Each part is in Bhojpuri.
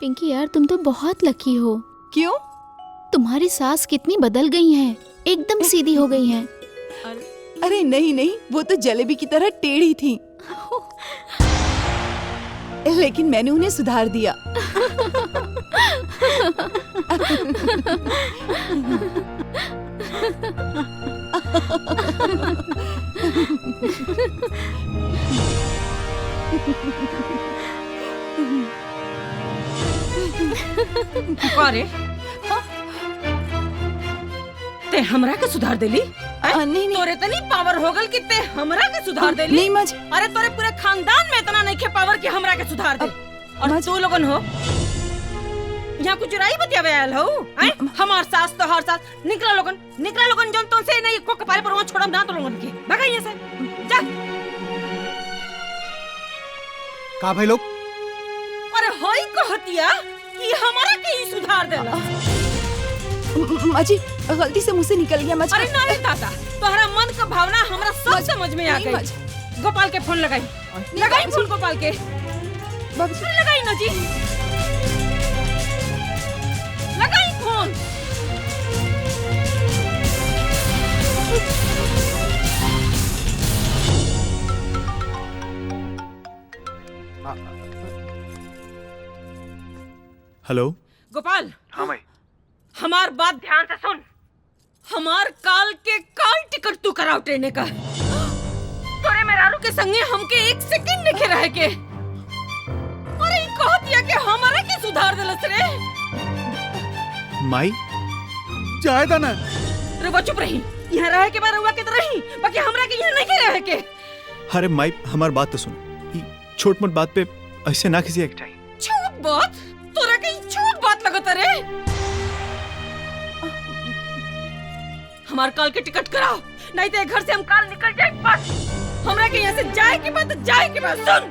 पिंकी यार, तुम तो बहुत लकी हो। क्यों? तुम्हारी सास कितनी बदल गई हैं, एकदम सीधी हो गई हैं। अरे नहीं नहीं, वो तो जलेबी की तरह टेढ़ी थी, लेकिन मैंने उन्हें सुधार दिया। अरे ते हमरा के सुधार देली? नहीं नहीं तोरे तनी पावर हो गल कि ते हमरा के सुधार देली? नहीं माँ जी। अरे तोरे पूरे खानदान में इतना नहीं खे पावर कि हमरा के सुधार दे। और तू लोगन हो यहाँ कुछ राई बतियावे आयल हो? हमार सास तो हर सास निकला लोगन जोन तो से नहीं को कपारे पर वो छोड़म ना तो लोगन के भगा यहाँ से जा। का भाई लोग? अरे होई कहतिया कि हमारा के ही सुधार देला। माँ जी गलती से मुझसे निकल गया। माँ जी अरे नारे दादा, तोहरा मन का भावना हमरा सब समझ में आ गई। गोपाल के फोन लगाई फोन गोपाल के लगाई ना जी, लगाई फोन। हेलो गोपाल। हाँ भाई। हमार बात ध्यान से सुन। हमार काल टिकट तू कराओ ट्रेन का। तोरे मेहरारू के संगे हमके एक सेकंड नहीं रह के। अरे कहतिया के हमारा के सुधार देलस रे। माई जायदा ना। रुआ चुप रही, यहाँ रह के बार रुआ के तो रही, बाकी हमरा के यहाँ नहीं रह के। अरे माई हमार बात तो सुन, छोट मोट बात पे ऐसे ना किसी एक टाइम। छोट बात? तोरा के छोट बात लगत रे। हमार काल के टिकट कराओ, नहीं तो घर से हम काल निकल जाए। बस हमरा के यहाँ से जाए के बाद सुन।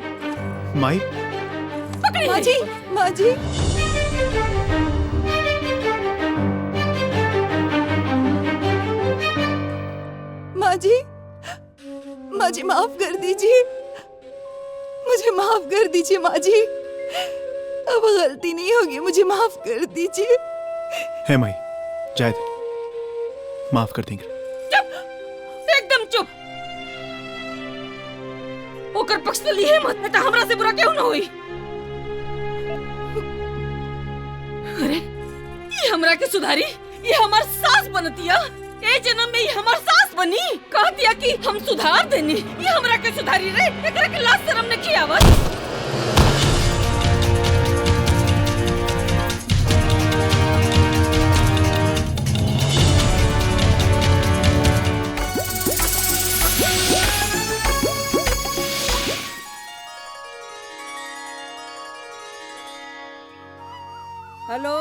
माई पकड़ी माँ जी, माँ जी। माँ जी माफ कर दीजिए, मुझे माफ कर दीजिए माँ जी। अब गलती नहीं होगी, मुझे माफ कर दीजिए। है माई, जायद माफ कर देंगे। चुप, एकदम चुप। ओकर पक्ष तो लिए मत, नहीं तो हमरा से बुरा क्यों ना होई। अरे ये हमरा के सुधारी, ये हमार सास बनतिया। ए जन्म में ये हमार सास बनी, कहतिया कि हम सुधार देनी। ये हमरा के सुधारी रे, एकरा के लाज शर्म नहीं आवत। हेलो,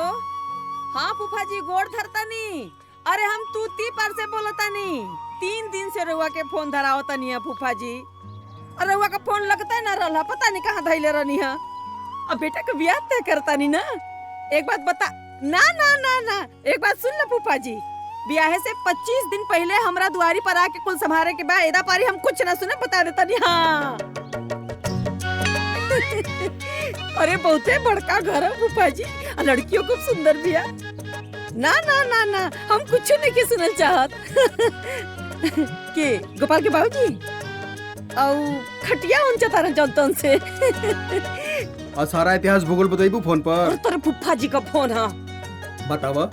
हाँ फूफा जी गोड़ धरतनी। अरे हम तूती पर से बोलतनी। 3 दिन से रउआ के फोन धरावतनी है फूफा जी। अरे रउआ का फोन लगता ना रहा, पता नहीं कहाँ धैले रहनी है। अब बेटा के ब्याह तय करतनी ना। एक बात बता ना ना ना ना, एक बात सुन ले फूफा जी, ब्याह से 25 दिन पहले हमरा दुआरी पर आके कुल संभारे के बाद एदा पारी हम कुछ ना सुने बता देतनी। हाँ अरे बहुते बड़का घर है फूफा जी, लड़कियों खूब सुंदर भी है। ना ना ना ना, हम कुछ नहीं सुनल चाहत। के गोपाल के बाबूजी और खटिया उन चतारन जनतन से। और सारा इतिहास भूगोल बताइबू फोन पर। और तेरे फूफा जी का फोन है, बतावा।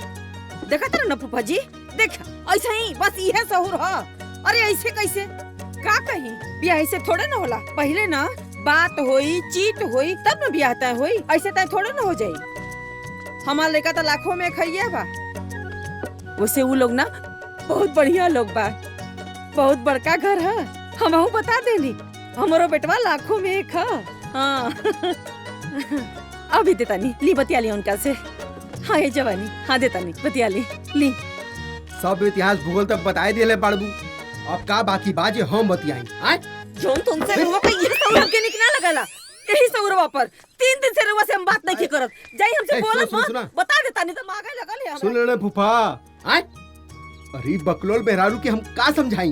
देखा तेरे ना फूफा जी, देख ऐसा ही बस यह सहूर है। अरे ऐसे कैसे का कहीं ब्याह ऐसे थोड़े ना होला। पहले ना बात होई, चीट होई, तब न ब्याह तय होई। ऐसे तय थोड़े न हो जाई। हमार लड़का तो लाखों में खइया बा। वैसे वो लोग ना बहुत बढ़िया लोग बा, बहुत बड़का घर है। हमहू बता देनी, हमारो बेटवा लाखों में एक है। हाँ अभी देता नहीं, ली बतिया ली उनका से। हाँ ये जवानी, हाँ देता नहीं, बतिया ली। सब इतिहास भूगोल तब बताए दिले बाड़बू, अब का बाकी बाजे हम बतियाई। आय जोन तुमसे रुआ पे ये सब के निकना लगला, यही सब रुआ पर 3 दिन से रुआ से हम बात नहीं करत। जाई हमसे बोलत मत, बता देता नहीं तो मांगे लगल है। सुन ले फूफा, आय अरे बकलोल बेहरारू के हम का समझाई।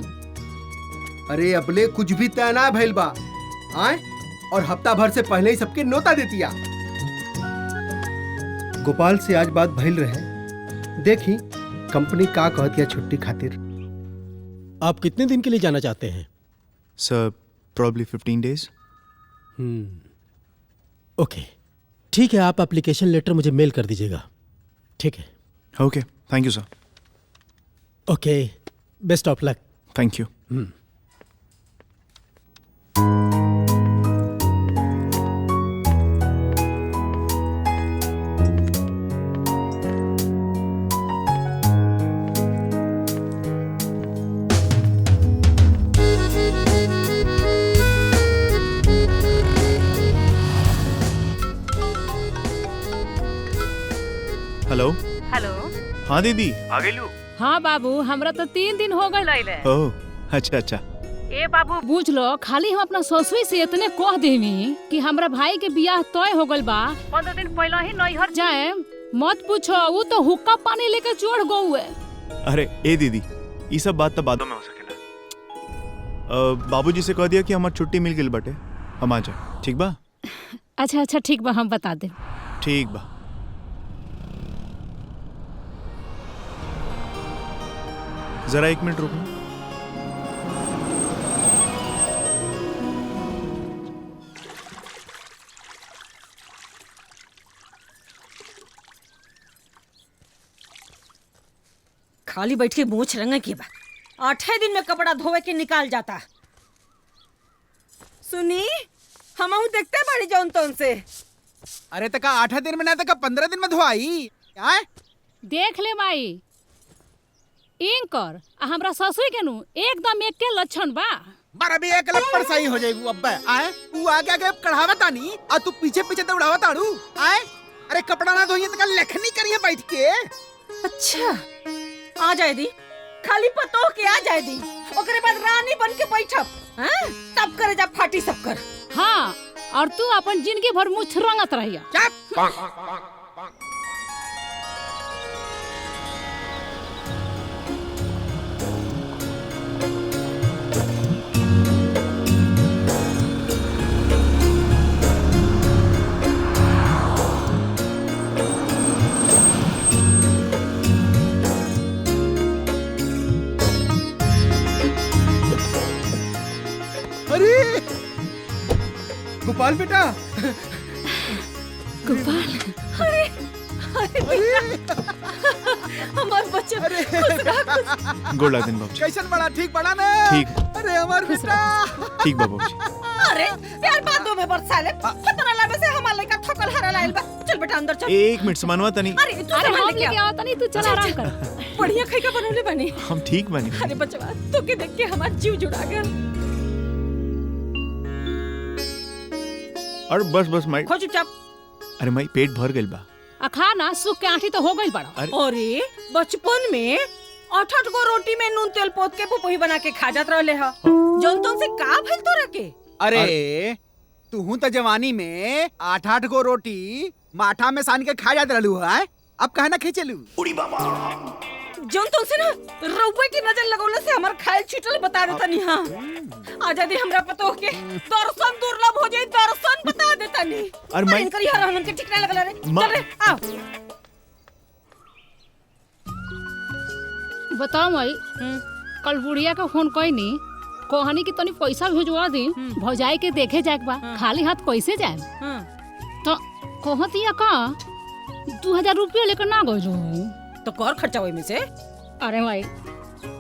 अरे अबले कुछ भी तय ना भइल बा। आय और हफ्ता भर से पहले ही सबके नोता देतिया। गोपाल से आज बात भइल रहे, देखी कंपनी का कहती है छुट्टी खातिर। आप कितने दिन के लिए जाना चाहते हैं? सर प्रॉब्ली 15 days। ओके, ठीक है, आप एप्लीकेशन लेटर मुझे मेल कर दीजिएगा। ठीक है। Okay, thank you sir. Okay, best of luck. Thank you. Hello hello. हाँ दीदी आ गई लू। हाँ बाबू, हमरा तो 3 दिन हो गए लैले। ओह अच्छा अच्छा। ए बाबू बुझ लो, खाली हम अपना ससुर से इतने कह देवी कि हमरा भाई के बियाह तय हो गइल बा, 15 दिन पहले ही नैहर जाए। मत पूछो, वो तो हुक्का पानी लेके चढ़ गऊ है। अरे ए दीदी, ये सब बात तो बादों में हो सकेला। बाबूजी से कह दिया कि हमार छुट्टी मिल गई बटे, हम आ जाए। ठीक बा? अच्छा अच्छा ठीक बा, हम बता दे। ठीक बा। जरा 1 मिनट रुकना। खाली बैठ के मूछ रंगे की बात, 8 दिन में कपड़ा धोवे के निकाल जाता। सुनी, हमहू देखते बड़ी जौन तौन से। अरे तका 8 दिन में ना तका 15 दिन में धोआई। देख ले माई, इनकर आ हमरा ससुर के नु एकदम एक के लक्षण बा। बारा भी एक लपड़ सही हो जाएगी अब्बा। आए तू आगे आगे कढ़ावा तानी और तू पीछे पीछे दौड़ावा ताड़ू। आए अरे कपड़ा ना धोइए तका लेखनी करिए बैठ के। अच्छा आ जाए दी, खाली पतो के आ जाए दी, ओकरे बाद रानी बन के बैठब। हैं? तब करे जब फाटी सब कर। हाँ, और तू अपन जिंदगी भर मुछ रंगत रहिया। चुप। अरे गोपाल बेटा, गोपाल, हमार बच्चे गोड़ लगा दिन बाबूजी। कैसन बड़ा? ठीक बड़ा ना? ठीक। अरे हमार बेटा ठीक बाबूजी। अरे प्यार बातों में बरसाले खतरा लावे से हमार लइका ठोकर हरा लाइल बा। चल बेटा अंदर चल। 1 मिनट समानवा तनी। अरे तू अरे सामान हम लेके लेके आ। आओ तनी, तू चल आराम कर। बढ़िया खाई का बनौले बनी। हम ठीक बनी। अरे बचवा, तो के देख के हमार जीव जुड़ा गया। और बस बस माई। खो चुपचाप। अरे माई पेट भर गइल बा। खाना सूख के आठी तो हो गई बड़ा। अरे बचपन में 8 गो रोटी में नून तेल पोत के पुपही बना के खा जात रहले ह। जौन तौन से का भइल तोरा के? अरे तू तो जवानी में 8 गो रोटी माठा में सान के खा जात रहलू है। अब कहे ना खींचलू। जौन तौन से ना रउवे की नजर लगौले से हमार खायल छूटल बता देता नी। हाँ आजा दी हमरा पतो के दर्शन दुर्लभ हो जाई, दर्शन बता देता नी। अरे माई इनकर हर हमन के ठीक ना लगला रे। चल रे आओ। बताओ माई, कल बुढ़िया का फोन कई नी, कहनी कि तनी पैसा भेजवा दी, भौजाई के देखे जाए बा। खाली हाथ कैसे जाए? तो कहतिया का 2000 रुपया लेकर ना गई तो कर खर्चा होई में से। अरे भाई,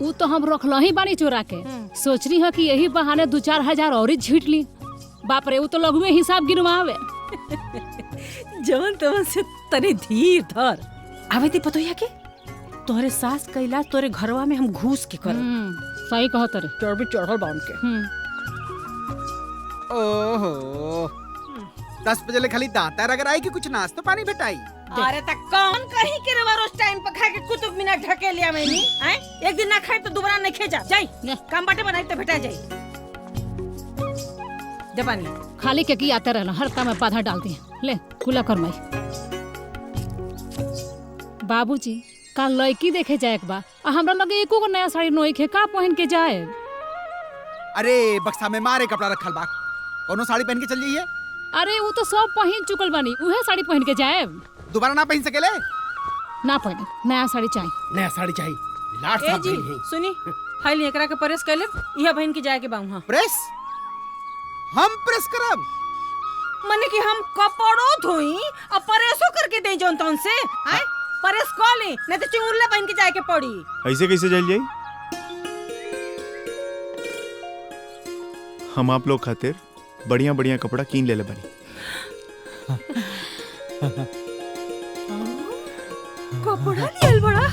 वो तो हम रखल ही बानी चोरा के। सोच रही है कि यही बहाने 2-4 हजार और झीट ली। बाप रे, वो तो लगुए हिसाब गिनवावे। जवन तवन से तनी धीर धर। आवे ती पतो या के तोरे सास कैला तोरे घरवा में हम घूस के कर। सही कहत रे। चढ़ चढ़ल बाउन के। ओहो 10 बजे ले खाली दांता रगड़ाई कि कुछ नाश्ता पानी भेटाई। अरे तक कौन कहीं के रवा रोज टाइम पर खा के कुतुब मीनार ढके लिया मैंने। हैं? एक दिन ना खाए तो दोबारा नहीं खे जा। जाई काम बाटे बनाई तो भेटा जाई। जबानी खाली के की आते रहना, हर काम में बाधा डाल दिए। ले खुला कर माई। बाबूजी का लड़की देखे जाए बा, हमरा लगे एको गो नया साड़ी नोई के का पहन के जाए। अरे बक्सा में मारे कपड़ा रखल बा, कोनो साड़ी पहन के चल जाइए। अरे वो तो सब पहन चुकल बानी, उहे साड़ी पहन के जाए। दोबारा ना पहन सकेले? ना पहने, नया साड़ी चाहिए। नया साड़ी चाहिए। लाट ए साहब जी भी हैं। सुनी, हाइल एकरा के प्रेस कर ले, यह बहन के जाए के बाऊ। प्रेस? हम प्रेस करब? मने कि हम कपड़ो धोई और प्रेसो करके दे जोन तोन से, हैं? प्रेस कर ले, नहीं तो चुंगुरले बहन के जाए के पड़ी। ऐसे कैसे चल जाई? हम आप लोग खातिर बढ़िया बढ़िया कपड़ा कीन ले बनी। कपड़ा लियल बड़ा।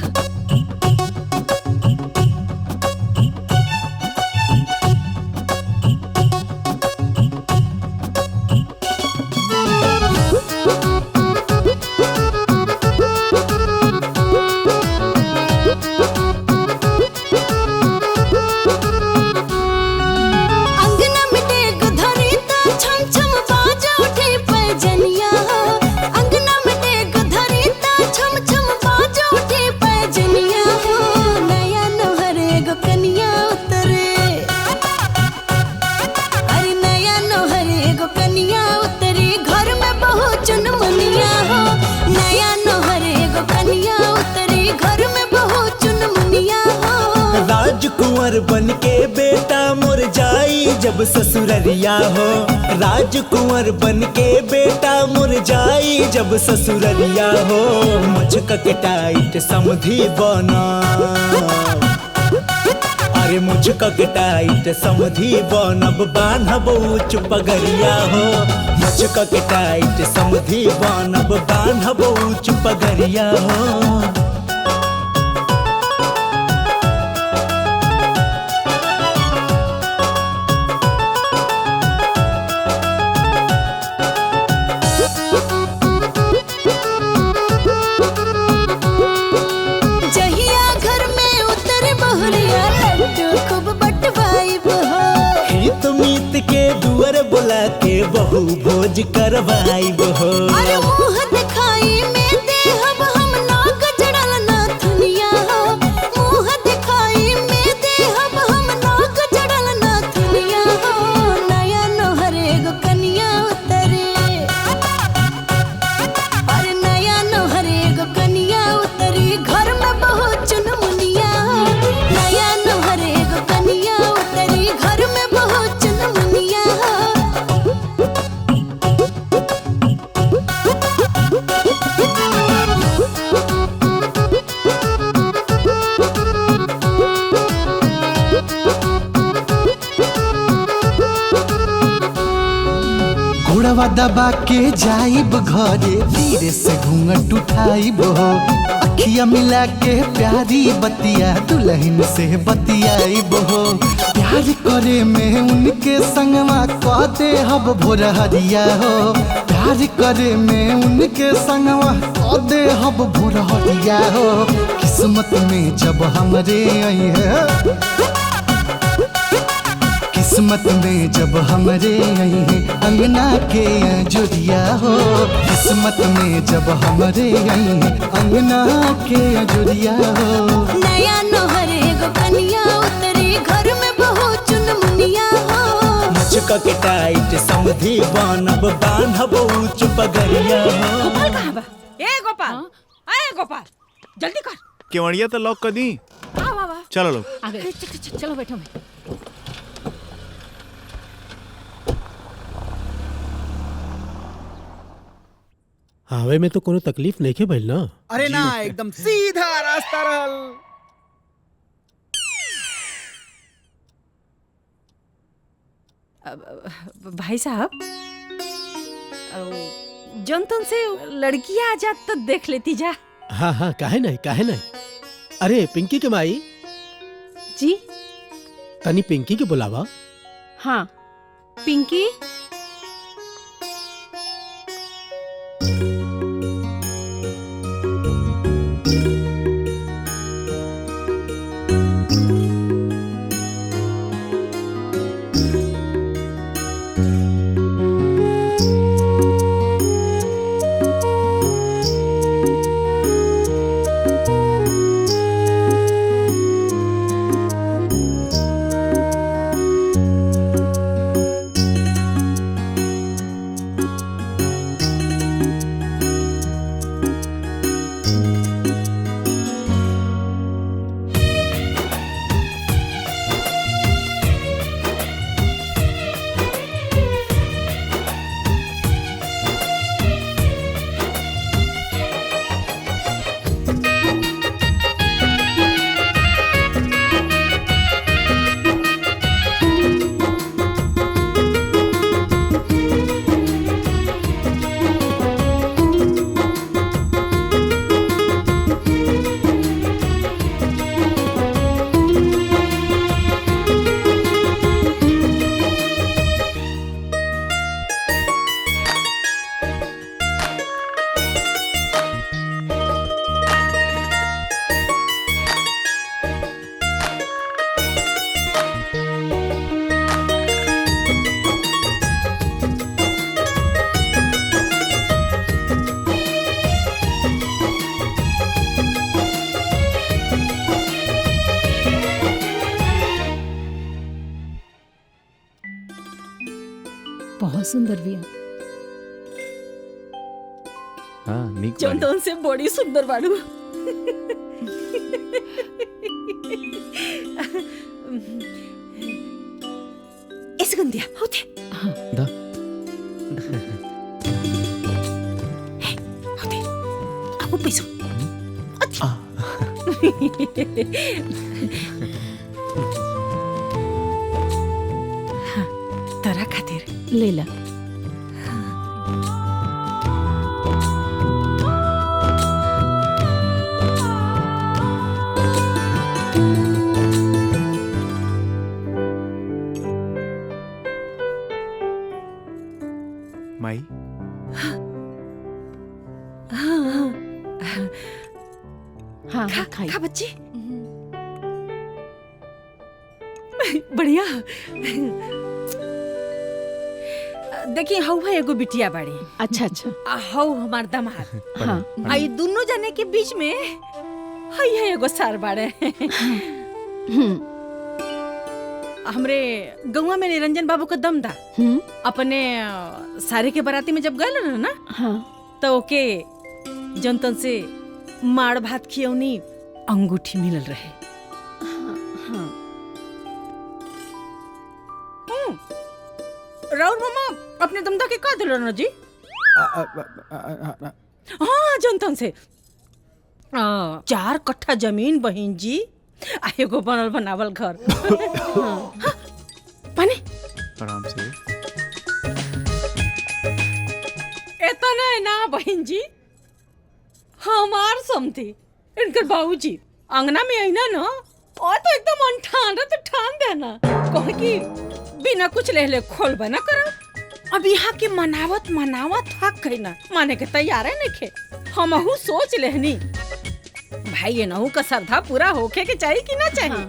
राजकुंवर बन के बेटा मोर जाई जब ससुररिया हो। राजकुंवर बन के बेटा मोर जाई जब ससुररिया हो। मुझका के टाइट समधी बना, अरे मुझका के टाइट समधी बनब बान्हब ऊंच पगरिया हो। मुझका के टाइट समधी बनब बान्हब ऊंच पगरिया हो। बोला के बहु भोज करवाइब हो। अरे मुंह दिखाई में देहब हम नाग जड़ल नाथुनिया हो। मुंह दिखाई में देहब हम नाग जड़ल नाथुनिया हो। नया नोहरे गो कनिया उतरे, अरे नया नोहरे गो कनिया उतरी घर में बहुत चुनमुनिया हो। नया नोहरे गो कनिया उतरी घर में बहुत चुनमुनिया हो। घोड़वा दबा के जाइब घरे, धीरे से घूंघट उठाइब हो। अखिया मिला के प्यारी बतिया दुल्हन से बतियाइब हो। प्यार करे में उनके संगवा कह दे हब भोर हरिया हो। प्यार करे में उनके संगवा कह दे हब भोर हरिया हो। किस्मत में जब हमरे आई है, किस्मत में जब हमरे आई है अंगना के जुरिया हो। किस्मत में जब हमरे आई है अंगना के जुरिया हो। नया नोहरे गो कनिया उतरी घर में बहुत चुनमुनिया हो। मुझका के टाइट समधी बनब बान्हब ऊंच पगरिया हो। गोपाल कहाँ बा? ए गोपाल, ए गोपाल, जल्दी कर। केवड़िया तो लॉक कर दी। वाह। चलो लोग आगे चलो बैठो मैं। हावे में तो कोनो तकलीफ नहीं के भइल ना? अरे ना, एकदम सीधा रास्ता रहल। भाई साहब, जौन तन से लड़कियां आ जात तो देख लेती जा। हाँ काहे नहीं। अरे पिंकी के माई जी। तनी पिंकी के बुलावा। हाँ पिंकी। सुंदर बिया। हाँ नीक जौन बाड़ी। से बड़ी सुंदर बाड़ू। ऐसे गंदिया होते दा होते अब पैसो तरा खातिर ले ला। माई हाँ खा खाई। खा बच्ची बढ़िया। देखिए हौ है एगो बिटिया बाड़ी अच्छा अच्छा। आ हौ हमार दामाद। हाँ आ ये दोनों जने के बीच में हई है एगो सार बाड़े। हमरे गौवा में निरंजन बाबू का दम था। अपने सारे के बराती में जब गए ना हाँ तो ओके जनतन से माड़ भात खियौनी अंगूठी मिलल रहे। राउर मामा अपने दमदा के का दिलो ना जी? हाँ जनतन से 4 कट्ठा जमीन बहिन जी आ एगो बनल बनावल घर। पानी आराम से। इतना ना बहन जी हमार समझी इनकर बाबूजी अंगना में आई ना और तो एकदम अनठान तो ठान देना कहे कि बिना कुछ ले खोल बना करा। अब यहाँ के मनावत हक गई ना माने के तैयार है नखे। हमहू सोच लेहनी भाई ये नहू का श्रद्धा पूरा होके के चाहिए कि ना चाहिए।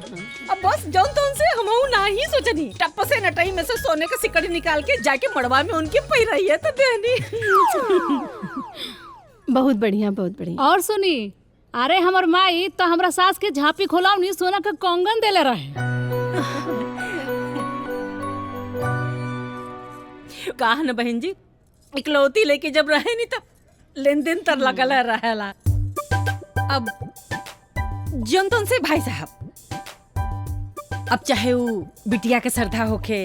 अब बस जौन तौन से हमहू ना ही सोचनी टप्प से नटाई में से सोने का सिकड़ी निकाल के जाके मड़वा में उनकी पहिराई है तो देनी। बहुत बढ़िया बहुत बढ़िया। और सुनी, अरे हमर माई तो हमरा सास के झांपी खोलावनी सोना का कंगन देले रहे। कहा न बहन जी इकलौती लेके जब रहे नहीं तब लेन देन तर लगल रहेला। अब जनतन से भाई साहब अब चाहे वो बिटिया के श्रद्धा होके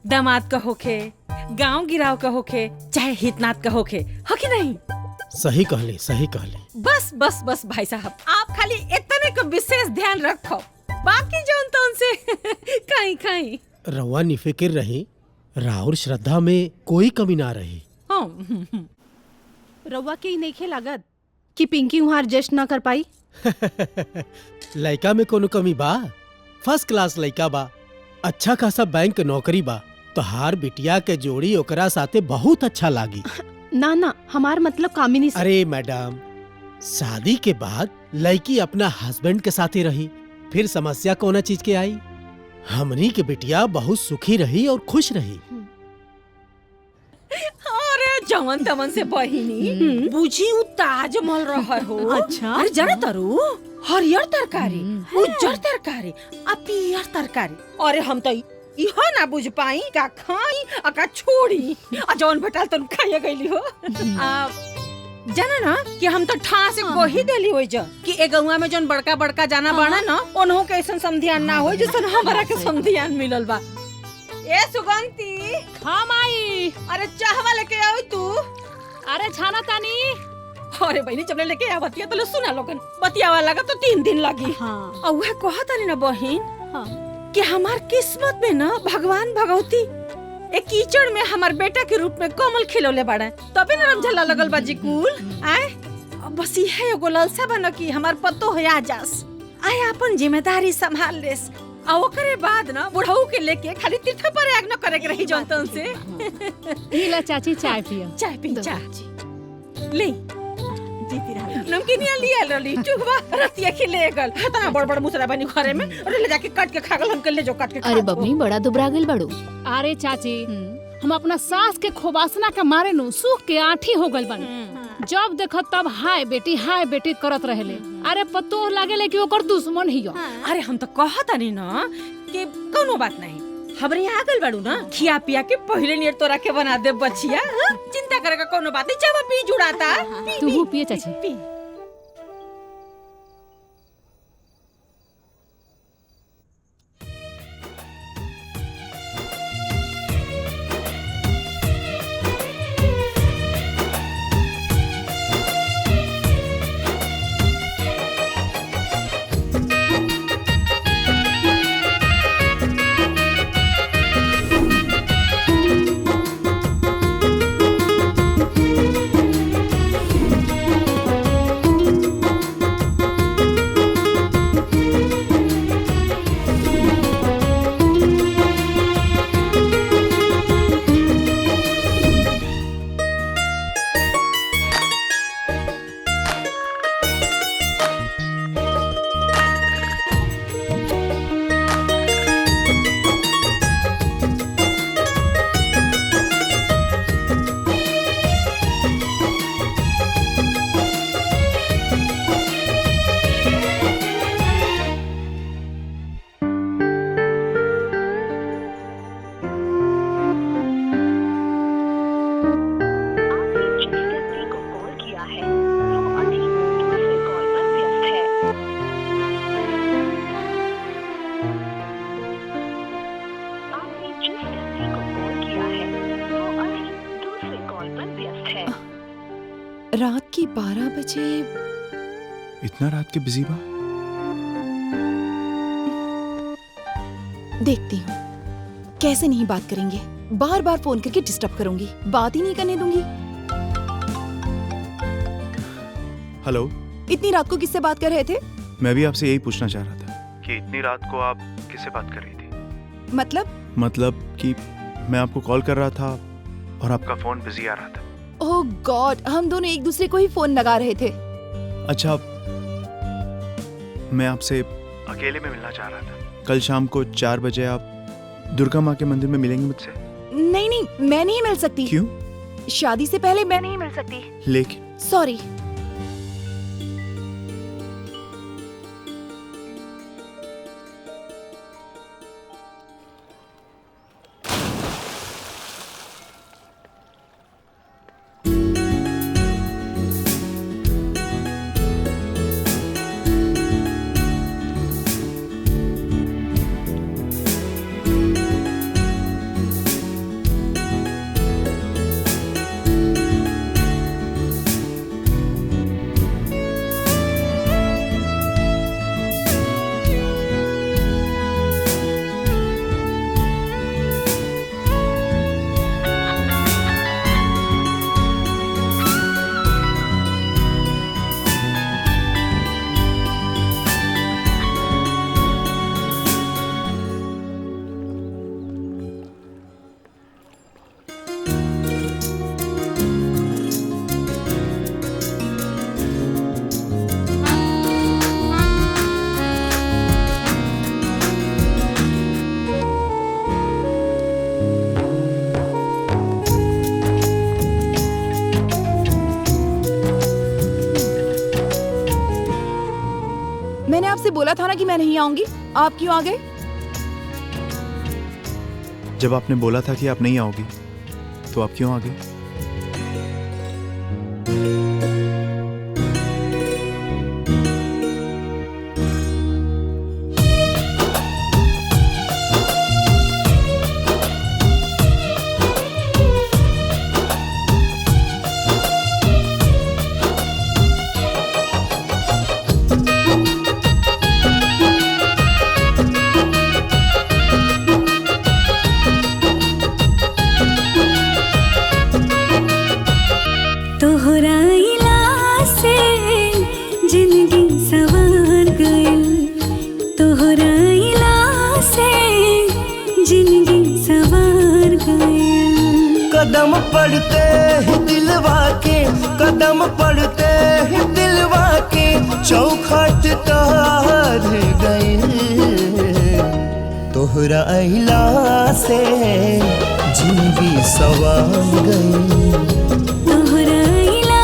दामाद का होके गांव गिराव का होके चाहे हितनाथ का होके हो कि नहीं? सही कहले सही कहले। बस बस बस भाई साहब आप खाली इतने का विशेष ध्यान रखो बाकी जनतन से कहीं कहीं रवा निफिकिर रही, राहुल श्रद्धा में कोई कमी ना रही। रउआ के ही नइखे लागत कि पिंकी वहाँ एडजस्ट ना कर पाई? लड़का में कोनो कमी बा? फर्स्ट क्लास लड़का बा, अच्छा खासा बैंक के नौकरी बा, तो हार बिटिया के जोड़ी ओकरा साथे बहुत अच्छा लागी। ना ना हमार मतलब कामिनी से। अरे मैडम, शादी के बाद लड़की अपना हस्बैंड के साथे रही, फिर समस्या कौन चीज के आई? हमनी के बिटिया बहुत सुखी रही और खुश रही। अरे जवन तवन से बहिनी बुझी उ ताजमहल रहा हो। अच्छा। अरे जरा तरु हरियर तरकारी उज्जर तरकारी आ पियर तरकारी। अरे हम तो इहो ना बुझ पाई का खाई आ का छोड़ी आ जवन भेटाल तन खाइए गईली हो। आ जाना ना कि हम तो ठा से गोही देली होई ज कि ए गौवा में जौन बड़का बड़का जाना बाड़ा ना ओनहु के ऐसन समधियान ना होई जैसन हमरा के समधियान मिलल बा। ए सुगंती हाँ माई। अरे चाहवा लेके आओ तू। अरे छाना तानी। अरे बहनी जब लेके आवतिया तो सुना लोगन बतियावा लगा तो 3 दिन लगी। हाँ। और वह कहत नहीं ना बहन हाँ। कि हमार किस्मत में ना भगवान भगवती एक कीचड़ में हमार बेटा के रूप में कमल खिलौले बाड़ा तबे ना रमझला लगल बाजी कुल आए। अब बस ये एगो लालसा बन कि हमार पतो है आजास आए अपन जिम्मेदारी संभाल लेस आ ओकरे बाद ना बुढ़ऊ के लेके खाली तीर्थ पर याग न करे के रही जनतन से। नीला चाची चाय पिया। चाय पी चाय ले नमकीनिया लिया रली चुगवा रतिया खिले गल तना बड़ बड़ मुसरा बनी घरे में और ले जाके काट के खागल हम के ले जो काट के। अरे बबनी बड़ा दुबरा गेल बड़ू। अरे चाची हम अपना सास के खोबासना के मारे नु सूख के आठी हो गइल बानी। जब देखो तब हाय बेटी करत रहेले। अरे पतो लागेले कि ओकर दुश्मन हियो। अरे हम तो कहत नहीं ना कि कोनो बात नहीं हमरे यहाँ आगल बाड़ू ना, खिया पिया के पहले नियर तोरा के बना दे बचिया। हाँ? चिंता करे का कोनो बात नहीं, चावा पी जुड़ाता। तू पिए चाची। पी। रात की 12 बजे। इतना रात के बिजी बा? देखती हूँ कैसे नहीं बात करेंगे। बार बार फोन करके डिस्टर्ब करूंगी, बात ही नहीं करने दूंगी। हेलो, इतनी रात को किससे बात कर रहे थे? मैं भी आपसे यही पूछना चाह रहा था कि इतनी रात को आप किससे बात कर रही थी? मतलब कि मैं आपको कॉल कर रहा था और आपका फोन बिजी आ रहा था। ओह गॉड, हम दोनों एक दूसरे को ही फोन लगा रहे थे। अच्छा, मैं आपसे अकेले में मिलना चाह रहा था। कल शाम को 4 बजे आप दुर्गा माँ के मंदिर में मिलेंगे मुझसे? नहीं, मैं नहीं मिल सकती। क्यों? शादी से पहले मैं नहीं मिल सकती। लेकिन सॉरी। मैंने आपसे बोला था ना कि मैं नहीं आऊंगी, आप क्यों आ गए? जब आपने बोला था कि आप नहीं आओगी, तो आप क्यों आ गए? कदम पड़ते ही दिलवा के, कदम पड़ते ही दिलवा के चौखट तार गए। तोहरा अहिला से जिंदगी सवार गई। तोहरा अहिला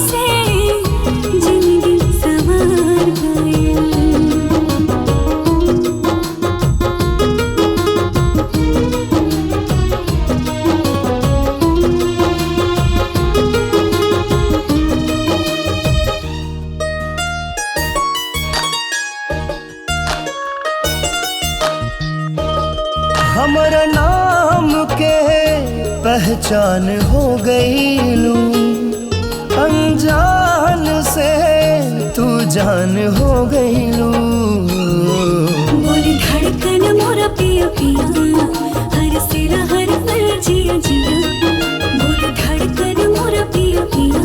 से जिंदगी सवार गई। पहचान हो गई लूं, अनजान से तू जान हो गई लूं। बोली धड़कन मोरा पिया पिया, हर सिरा हर पल जिया जिया। बोली धड़कन मोरा पिया पिया,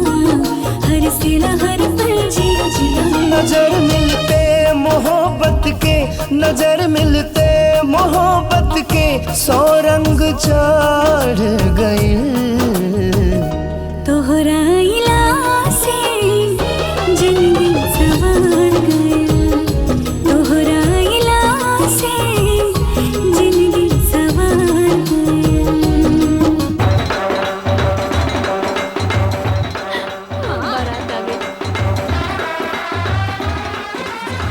हर सिरा हर पल जिया जिया। नजर मिलते मोहब्बत के, नजर मिलते मोहब्बत के 100 रंग चढ़ गए। तोहरा इला से जिंदगी सवार गया, तोहरा इला से जिंदगी सवार गया। बारात आ गई।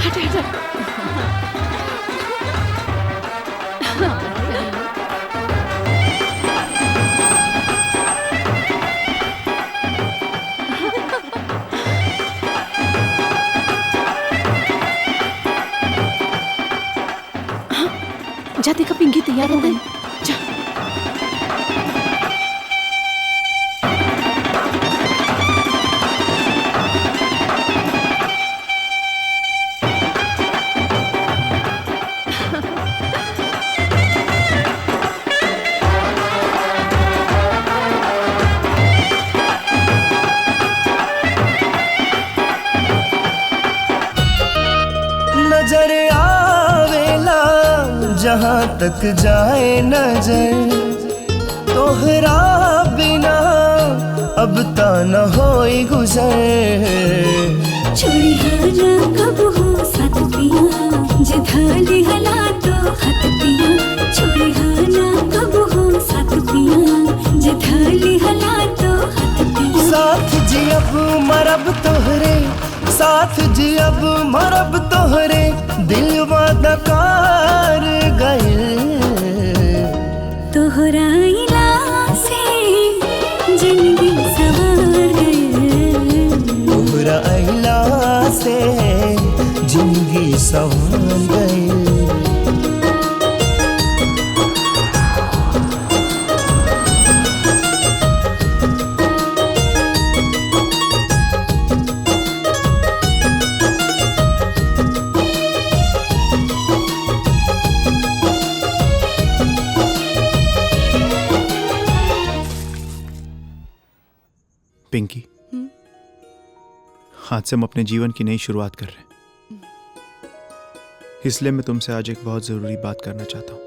हट हट। जा देखा पिंकी तैयार हो गई। जा। नजर आवेला जहाँ तक जाए नजर, तोहरा बिना अब ता न होई गुजर। छोड़ी हाना कब हो साथ पिया, जिधाली हला तो हाथ पिया। छोड़ी हाना कब हो साथ पिया, जिधाली हला तो हाथ पिया। साथ जी अब मरब तोहरे, साथ जी अब मरब तोहरे, दिल वादा कार गए। तोहरा इला से जिंदगी सवार गए, तोहरा अइला से जिंदगी संवर गई। पिंकी, आज से हम अपने जीवन की नई शुरुआत कर रहे हैं, इसलिए मैं तुमसे आज एक बहुत जरूरी बात करना चाहता हूं।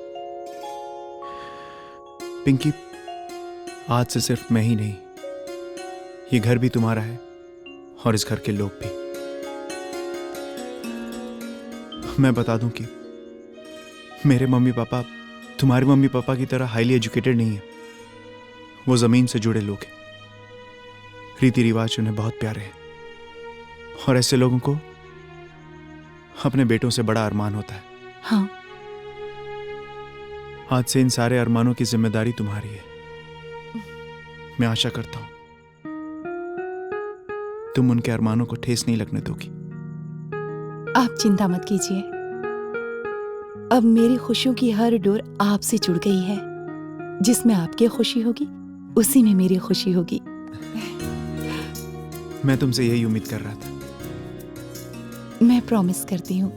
पिंकी, आज से सिर्फ मैं ही नहीं, ये घर भी तुम्हारा है और इस घर के लोग भी। मैं बता दूं कि मेरे मम्मी पापा तुम्हारे मम्मी पापा की तरह हाईली एजुकेटेड नहीं है। वो जमीन से जुड़े लोग हैं, रीति रिवाज उन्हें बहुत प्यारे हैं, और ऐसे लोगों को अपने बेटों से बड़ा अरमान होता है। हाँ। आज से इन सारे अरमानों की जिम्मेदारी तुम्हारी है। मैं आशा करता हूं तुम उनके अरमानों को ठेस नहीं लगने दोगी। आप चिंता मत कीजिए, अब मेरी खुशियों की हर डोर आपसे जुड़ गई है। जिसमें आपकी खुशी होगी उसी में मेरी खुशी होगी। मैं तुमसे यही उम्मीद कर रहा था। मैं प्रॉमिस करती हूँ,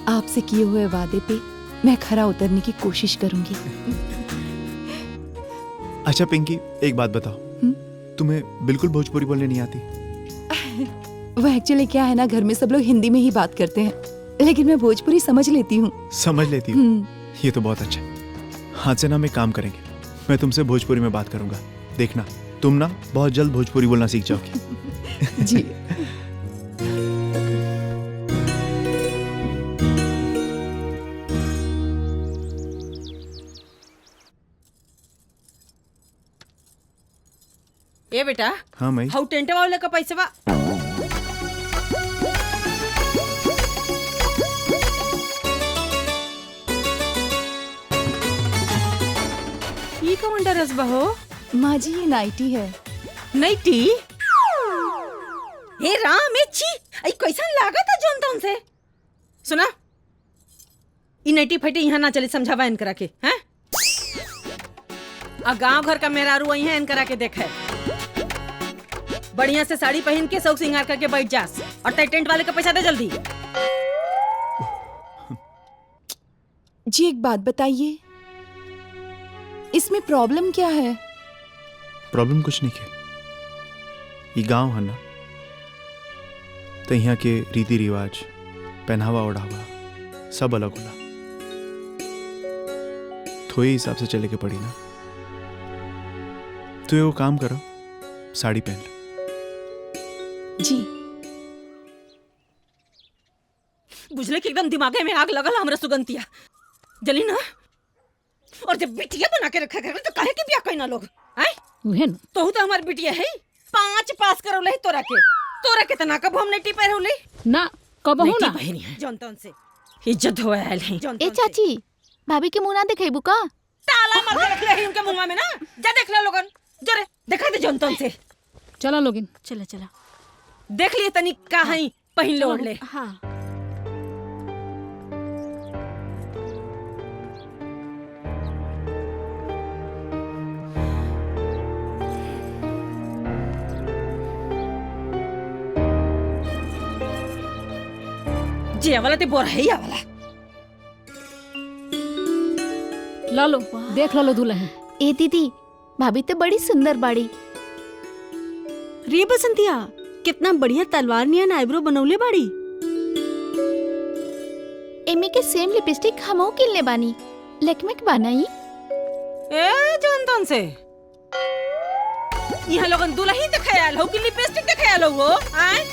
आपसे किए हुए वादे पे मैं खरा उतरने की कोशिश करूंगी। अच्छा पिंकी, एक बात बताओ, तुम्हें बिल्कुल भोजपुरी बोलने नहीं आती? वो एक्चुअली क्या है ना, घर में सब लोग हिंदी में ही बात करते हैं, लेकिन मैं भोजपुरी समझ लेती हूँ। समझ लेती हूँ? ये तो बहुत अच्छा है। आज से ना मैं काम करेंगे, मैं तुमसे भोजपुरी में बात करूंगा। देखना, तुम ना बहुत जल्द भोजपुरी बोलना सीख जाओगी। जी। ए बेटा, हाँ मई, हाउ टेंट वाले का पैसा बा? ये कौन डरस बहो? माँ जी, ये नाइटी है। नाइटी? हे राम, ए छी, आई कैसा लागा था जोन तोन से? सुना, ई नाइटी फटी यहाँ ना चले, समझावा इन करा के, हैं? आ गांव घर का मेहरारू वही है करा के देखे। बढ़िया से साड़ी पहन के सौक सिंगार करके बैठ जास और तय टेंट वाले का पैसा दे जल्दी। जी एक बात बताइए, इसमें प्रॉब्लम क्या है? प्रॉब्लम कुछ नहीं है, ये गांव है ना, तो यहाँ के रीति रिवाज, पहनावा ओढ़ावा सब अलग होला, थोड़े हिसाब से चले के पड़ी ना। तो ये वो काम करो, साड़ी पहन लो। जी बुझले कि एकदम दिमागे में आग लगल हमरा सुगंतिया जली ना। और जब बिटिया बना के रखा कर तो काहे के बियाह कइना लोग आए उहेन तो हमार बिटिया है 5 पास करौले तोरा के तना कब हम नेटी पहिरौले ना कबहू ना पहिनी है जनतन से इज्जत होए आयल है। ए चाची, भाभी के मुंह ना दिखेबू का? ताला मार के रखले है उनके मुंह में ना। जा देख ले लोगन, जरे देखा दे जनतन से। चला लोगिन, चला चला देख लिए तनी का है पहिन ले ओढ़ ले। हाँ जे वाला ते बोर है या वाला लालो देख लो दुल्हन। ए दीदी, भाभी तो बड़ी सुंदर बाड़ी। रे बसंतिया, कितना बढ़िया तलवार नियन आईब्रो बनौले बाड़ी। एमे के सेम लिपस्टिक हमो किनले बानी, लेकमे के बनाई। ए जनतन से यहाँ लोगन दुल्हन दिखायल हो कि लिपस्टिक दिखायल हो आए।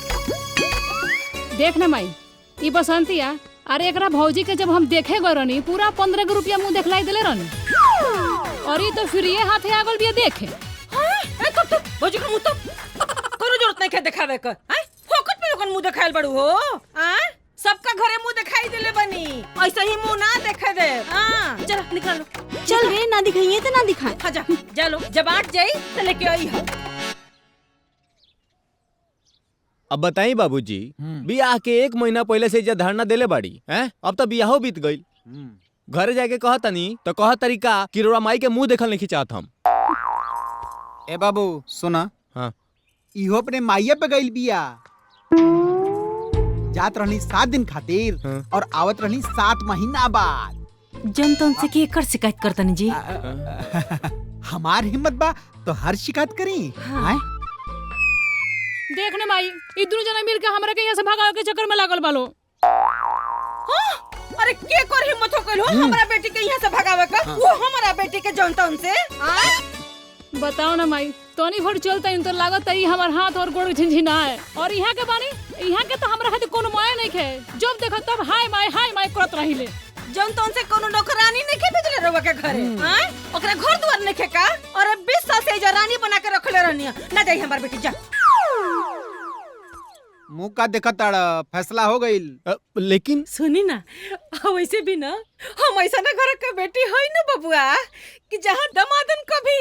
देख ना माई ई बसंतिया, अरे एकरा भौजी के जब हम देखे गए रहनी पूरा 15 रुपया मुंह देखलाई देले रहनी, और ये तो फिर ये हाथे आगल भी देखे। ए कब तो भौजी का मुंह तो कोनो जरूरत नहीं के दिखावे के। आए फोकट पे लोगन मुंह दिखायल बड़ू हो आए। सबका घरे मुंह दिखाई देले बनी, ऐसे ही मुंह ना देखे दे। हां चल निकल लो। चल रे, ना दिखाइए तो ना दिखाए। हाँ जा लो, जब आट जाई तो लेके आई हो। अब बताई बाबूजी, बियाह के 1 महीना पहले से इज्जत धारणा देले बाड़ी हैं, अब तो बियाहो बीत गई। घरे जाके कहतनी तो कह तरीका कि रोड़ा माई के मुंह देखल नहीं चाहत हम। ए बाबू सुना, हाँ इहो अपने माइया पे गइल बिया। जात रहनी 7 दिन खातिर और आवत रहनी 7 महीना बाद। जनतन से की कर शिकायत करतनी जी। हमार हिम्मत बा तो हर शिकायत करी। हाँ। देखने माई ई दोनों जना मिल के हमरा के यहाँ से भगावे के चक्कर में लागल बालो। अरे के कर हिम्मत हो गइल हो हमरा बेटी के यहाँ से भगावे का? वो हमरा बेटी के जनतन से आए। बताओ ना माई, तोनी भर चलता इन तो लागत है हमार हाथ और गोड़ झिनझिना है। और यहाँ के बानी, यहाँ के तो हमरा हाथ कोनो माया नहीं खे, जब देखो तब हाय माय करत रहिले। जनतन से कोनो नौकरानी नहीं के भेजले रवा के घरे हैं? ओकरा घर द्वार नहीं के का? अरे 20 साल से रानी बना के रखले रहनी ना। जाई हमार बेटी जा। मुंह का देखा ताड़ा, फैसला हो गइल। लेकिन सुनी ना, वैसे भी ना हम ऐसा ना घर के बेटी है ना बबुआ कि जहाँ दमादन कभी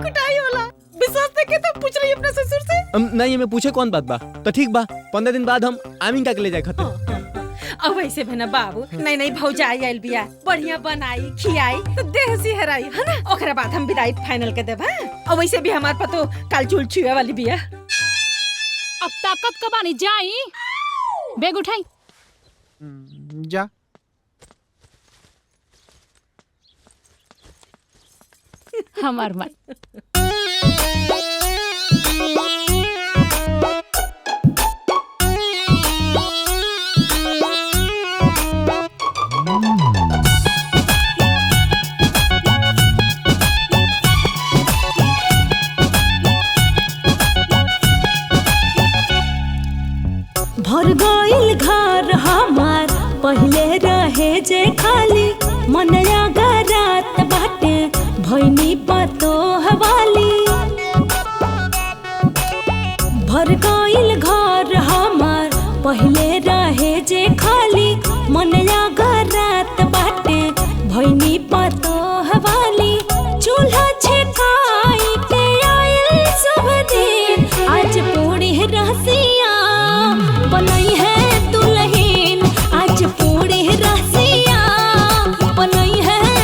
कुटाई होला। विश्वास के तो पूछ रही अपने ससुर से। नहीं मैं पूछे कौन बात बा, तो ठीक बा 15 दिन बाद हम आमीन का के ले जाए खातिर। अब वैसे भी ना बाबू, नहीं भौजाई आइल बिया, बढ़िया बनाई खियाई तो देह सिहराई है ना। ओकरा बाद हम विदाई फाइनल के देब। और वैसे भी हमार पतो काल चूल छुए वाली बिया। अब ताकत का बानी जाई, बैग उठाई जा। हमार माई भर गइल घर हमार, पहले रहे जे खाली। मनया गरात बाटे भइनी पतो हवाली। भर गइल घर हमार, पहले रहे जे खाली। मनया गरात बाटे भइनी पतो हवाली। चूल्हा छेकाई के आइल सब दिन, आज पूरी रसिया बनई है दुल्हन। आज पूरी रसिया बनई है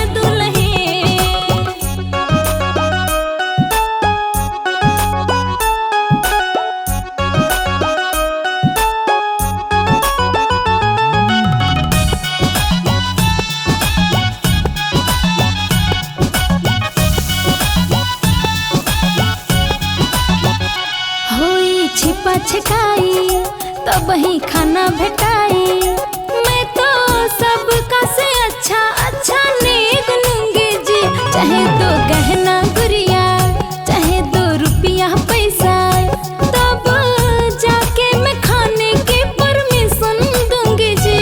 पछताई तब ही खाना भेटाई। मैं तो सबका से अच्छा अच्छा नेक लूंगी जी, चाहे दो गहना गुड़िया चाहे 2 रुपया पैसा, तब जाके मैं खाने की परमिशन दूंगी जी।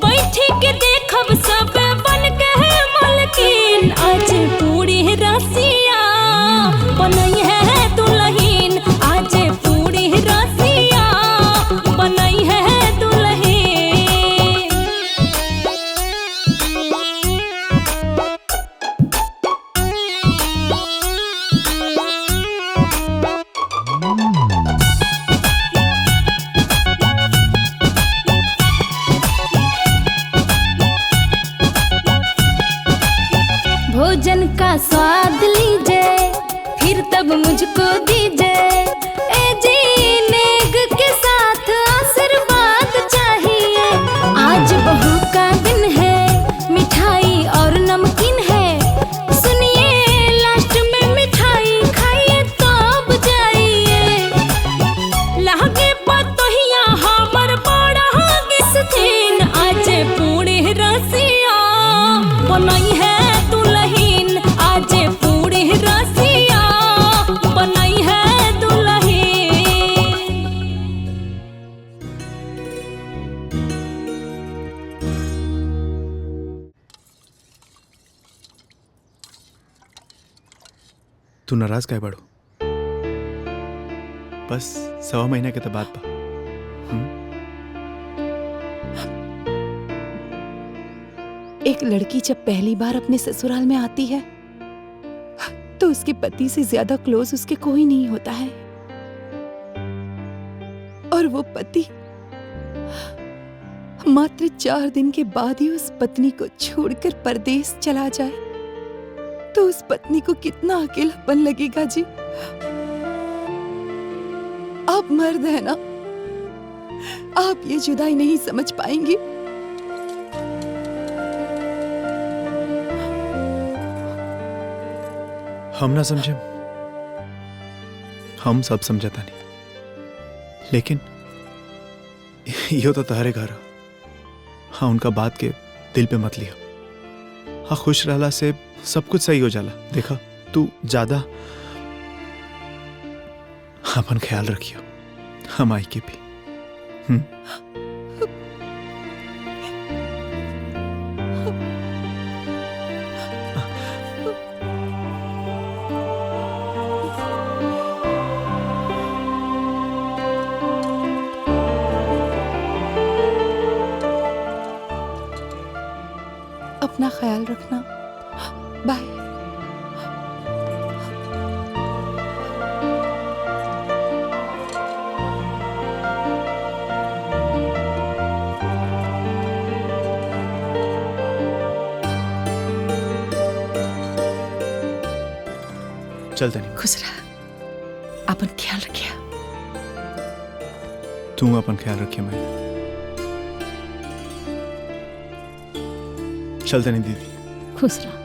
बैठ के देखब सब बन के मलकिन, आज पूरी रसिया बनई है दुल्हन, आज पूरी रसिया बनई है दुल्हन। भोजन का स्वाद लीजिए फिर तब मुझको दीजिए, ए जी नेग के साथ आशीर्वाद चाहिए। आज बहू का दिन है, मिठाई और नमकीन है, सुनिए लास्ट में मिठाई खाइए तब जाइए। लागे पतोहिया हमर बड़ा किसथिन, आज पूरी रसिया बनई है दुल्हन, आज पूरी रसिया बनई है दुल्हन। तू नाराज काय बाड़ू? बस 1.25 महीना के तो बात बा। एक लड़की जब पहली बार अपने ससुराल में आती है तो उसके पति से ज्यादा क्लोज उसके कोई नहीं होता है, और वो पति मात्र 4 दिन के बाद ही उस पत्नी को छोड़कर परदेश चला जाए तो उस पत्नी को कितना अकेलापन लगेगा जी। आप मर्द है ना, आप ये जुदाई नहीं समझ पाएंगे। हम ना समझे, हम सब समझता नहीं, लेकिन यो तो तहरे घर। हाँ, उनका बात के दिल पे मत लिया। हाँ, खुश रहला से सब कुछ सही हो जाला। देखा, तू ज्यादा अपन ख्याल रखियो, हम आई के भी। अपना ख्याल रखना, बाय। चल तनी, खुश रहा, अपन ख्याल रखिया। तू अपन ख्याल रखिए। मैं चल तनी दीदी। खुश रहा।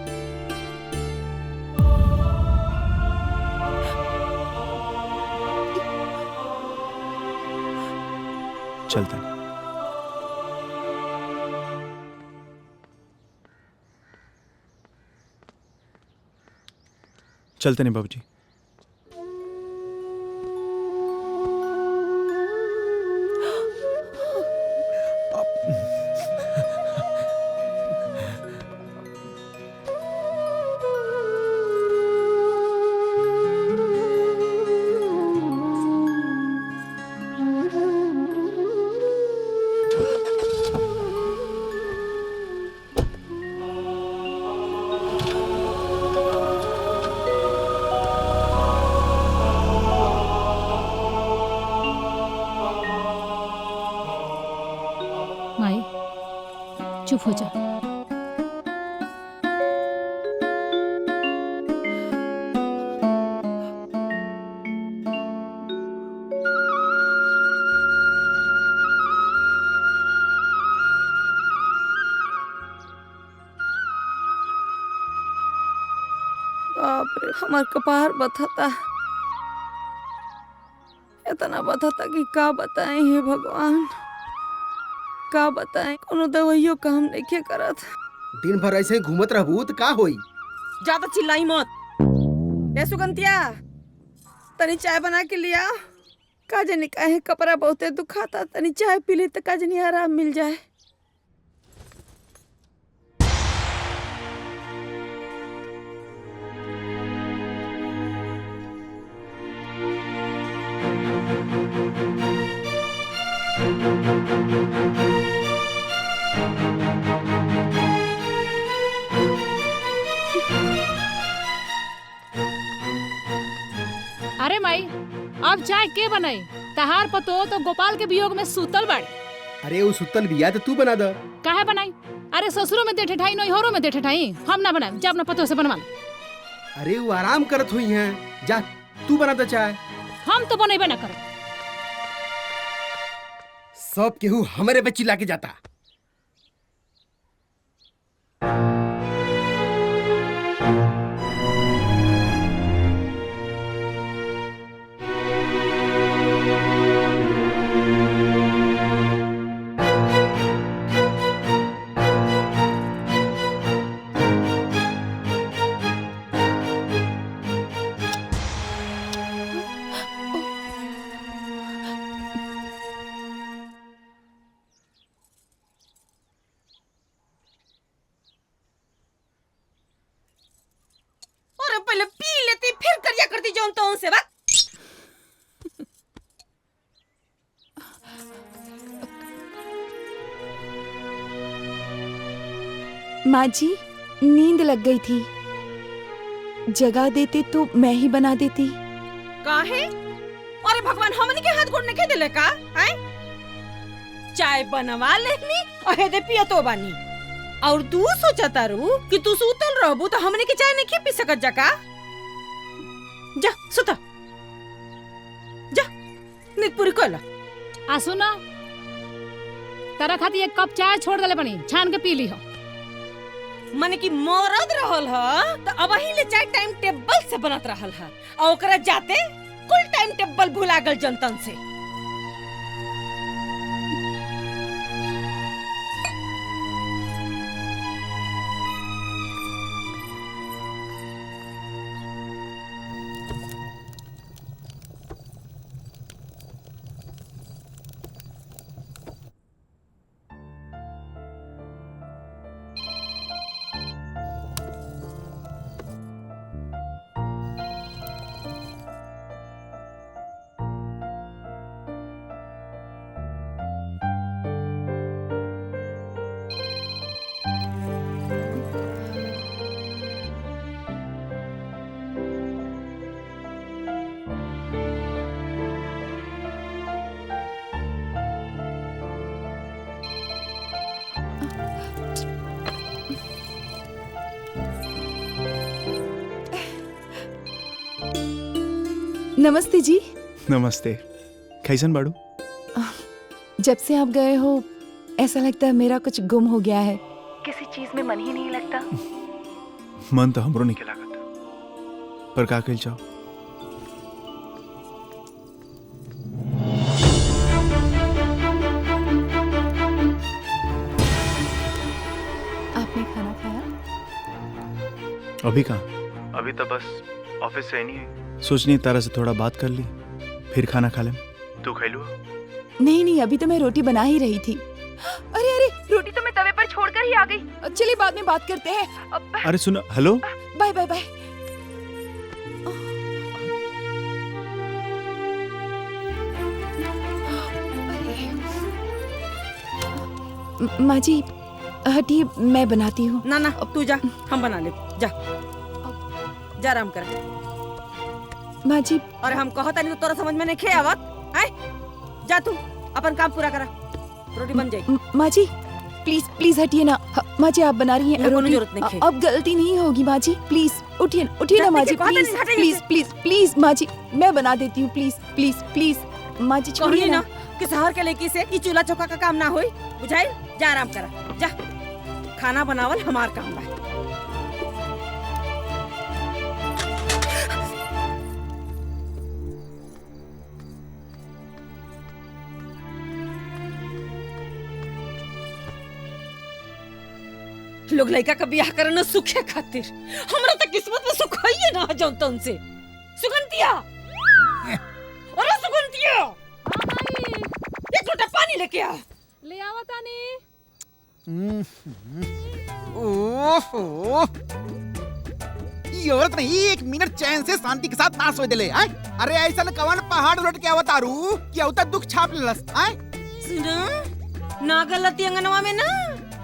चल तनी। चलते नहीं बाबूजी। माई चुप हो जा। बाप रे, हमार कपार बथता। इतना बता था कि का बताएं हे भगवान, का बताएं, कोनो दवाइयों काम नहीं के करत। दिन भर ऐसे ही घूमत रहबू तो का होई? ज्यादा चिल्लाई मत। ए सुगंतिया, तनी चाय बना के लिया। का जाने काहे कपड़ा बहुते दुखाता, तनी चाय पी ले तो का जाने आराम मिल जाए। अरे माई, अब चाय के बनाई? तहार पतो तो गोपाल के वियोग में सूतल बाड़ी। अरे वो सुतल बिया तो तू बना द। काहे बनाई? अरे ससुरो में दे ठठाई, नैहरो में दे ठठाई। हम ना बनाए, जा अपना पतो से बनवा। अरे वो आराम करत हुई हैं, जा तू बना द चाय। हम तो बनेबे ना करो। सब केहू हमारे पे चिल्ला के जाता। अरे पहले पी लेती फिर करिया करती जौन तो उनसे बात। माँ जी, नींद लग गई थी, जगा देते तो मैं ही बना देती। काहे? अरे भगवान, हमनी के हाथ गोड़ नहीं दिले का? हैं? चाय बनवा लेनी और हेदे पिया तो बानी। और तू सोचा तारू कि तू सूतल रहबू तो हमनी के चाय नहीं पी सकत जा का? जा सुता, जा नींद पूरी कर ला। आ सुना, तारा खाती एक कप चाय छोड़ देले बनी, छान के पी ली हो। माने कि मरद रहल ह तो अब ही ले चाय टाइम टेबल से बनत रहल ह और ओकरा जाते कुल टाइम टेबल भुला गल जनतन से। नमस्ते जी। नमस्ते। कैसन बाड़ू? जब से आप गए हो ऐसा लगता है मेरा कुछ गुम हो गया है, किसी चीज में मन ही नहीं लगता। मन तो हमरो नहीं लागत, पर का कइल जाओ। आपने खाना खाया? अभी कहाँ? अभी तो बस ऑफिस से नहीं है, सोचनी तारा से थोड़ा बात कर ली, फिर खाना खा लें। तू खैलू? नहीं, अभी तो मैं रोटी बना ही रही थी। अरे रोटी तो मैं तवे पर छोड़कर ही आ गई। चलिए बाद में बात करते हैं। अरे सुनो, हेलो, बाय बाय बाय। माँ जी हटिए, मैं बनाती हूँ। ना अब तू जा, हम बना ले। जा जा आराम कर। माँ जी, और हम कहता नहीं तो तोरा समझ में नहीं खे आवत। आए जा, तू अपन काम पूरा करा, रोटी बन जाएगी। माँ जी प्लीज हटिए ना। माँ जी आप बना रही हैं कोनो रोटी, जरूरत नहीं है। अब गलती नहीं होगी माँ जी। प्लीज उठिए ना माँ जी, प्लीज माँ जी, मैं बना देती हूँ। प्लीज माँ जी छोड़िए ना। कि शहर के लड़की से ई चूल्हा चौका का काम ना होई, बुझाई? जा आराम करा, जा। खाना बनावल हमार काम बा। लोग लड़का का ब्याह करना सुखे खातिर, हमरा तो किस्मत में सुख है ही ना जौन तौन से। सुगंधिया, अरे सुगंधिया, एक लोटा पानी लेके आ। ले आवा तानी। ओहो, ये औरत नहीं एक मिनट चैन से शांति के साथ ना सोए दिले। अरे ऐसा न कवन पहाड़ उलट के अवतारू कि अवता दुख छाप लेलस। सुना, ना गलती अंगनवा में ना,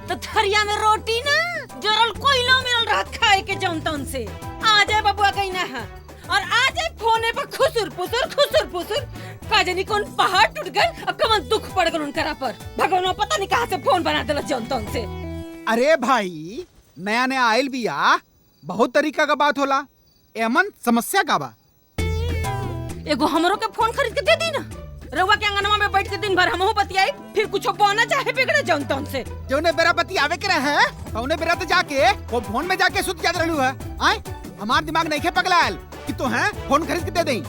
तो थरिया में रोटी ना, जरल कोयला मिलल रात खाए के जौन तौन से। आ जाए बबुआ कहीं ना है, और आ जाए फोने पर खुसुर पुसुर, का जानी कौन पहाड़ टूट गए, अब कमन दुख पड़ गल उनकरा पर। भगवान पता नहीं कहाँ से फोन बना दिला जौन तौन से। अरे भाई, नया नया आयल बिया, बहुत तरीका का बात होला, एमन समस्या का बा? एगो हमरो के फोन खरीद के दे दी ना, रउआ के अंगनवा में बैठ के दिन भर हमहू बतियाई, फिर कुछो बोना चाहे बिगड़े जौन तौन से। जौने बेरा बतियावे के रहे, कौने बेरा तो जाके वो फोन में जाके सुत जात रहलू है। हमार दिमाग नहीं खे पगलायल कि तो है फोन खरीद के दे देई।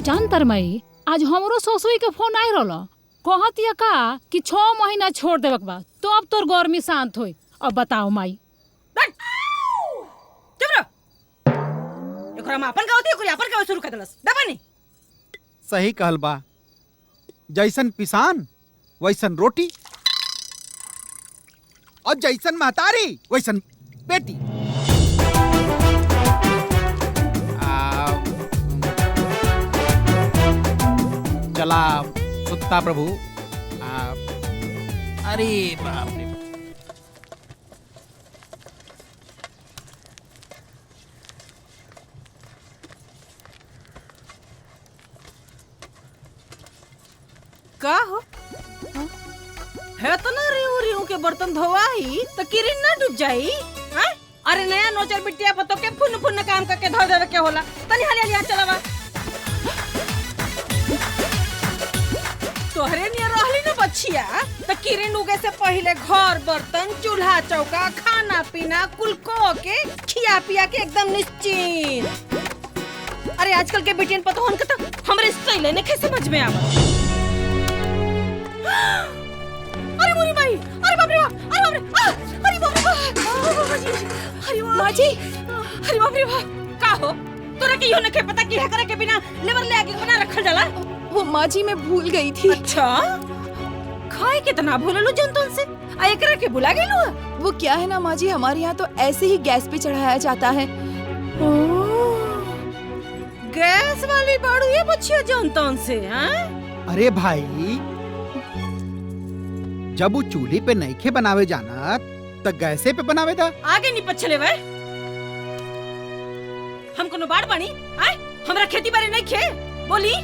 जान तरमाई, आज हमरो ससुई के फोन आई रहल, कहतिया का कि 6 महीना छोड़ देवक बा, तो अब तोर गर्मी शांत होई। अब बताओ माई। चुप रह, एकरा में अपन गावती कोई अपन गाव शुरू कर देलस। दबानी सही कहल बा, जैसन पिसान वैसन रोटी, और जैसन महतारी वैसन बेटी। चला सुत्ता प्रभु। अरे बाप रे, का हो है तो ना रिऊ के बर्तन धोवाई तो किरिन ना डूब जाई। हैं? अरे नया नोचर बिटिया पतो के फुन काम करके धो देवे के होला, तनी हाली हाथ चलावा। तोहरे नियर रहली ना बच्चिया, तो किरिन उगे से पहले घर बर्तन चूल्हा चौका खाना पीना कुल को के खिया पिया के एकदम निश्चिंत। अरे आजकल के बेटियन पतो हन के तो हमरे स्टाइल ने कैसे समझ में आवा। अरे मोरी माई, अरे बाप रे बाप, अरे बाप रे, अरे बाप रे बाप, अरे माँ जी, अरे बाप रे बाप। का हो तोरा के यों के पता कि है करे के बिना लेवर ले आके बना रखल जाला। वो माँ जी मैं भूल गई थी। अच्छा, खाए कितना भूललू जंतुन से, आ एकरा के भुला गेलू। वो क्या है ना माँ जी, हमारे यहाँ तो ऐसे ही गैस पे चढ़ाया जाता है। गैस वाली बाड़ू ये बच्चिया जंतुन से। हैं? अरे भाई, जब वो चूल्हे पे नईखे बनावे जाना तो गैसे पे बनावे दा। आगे नहीं पछले वे, हम कोनो बाड़ बानी आए, हमरा खेती बाड़ी नहीं खे बोली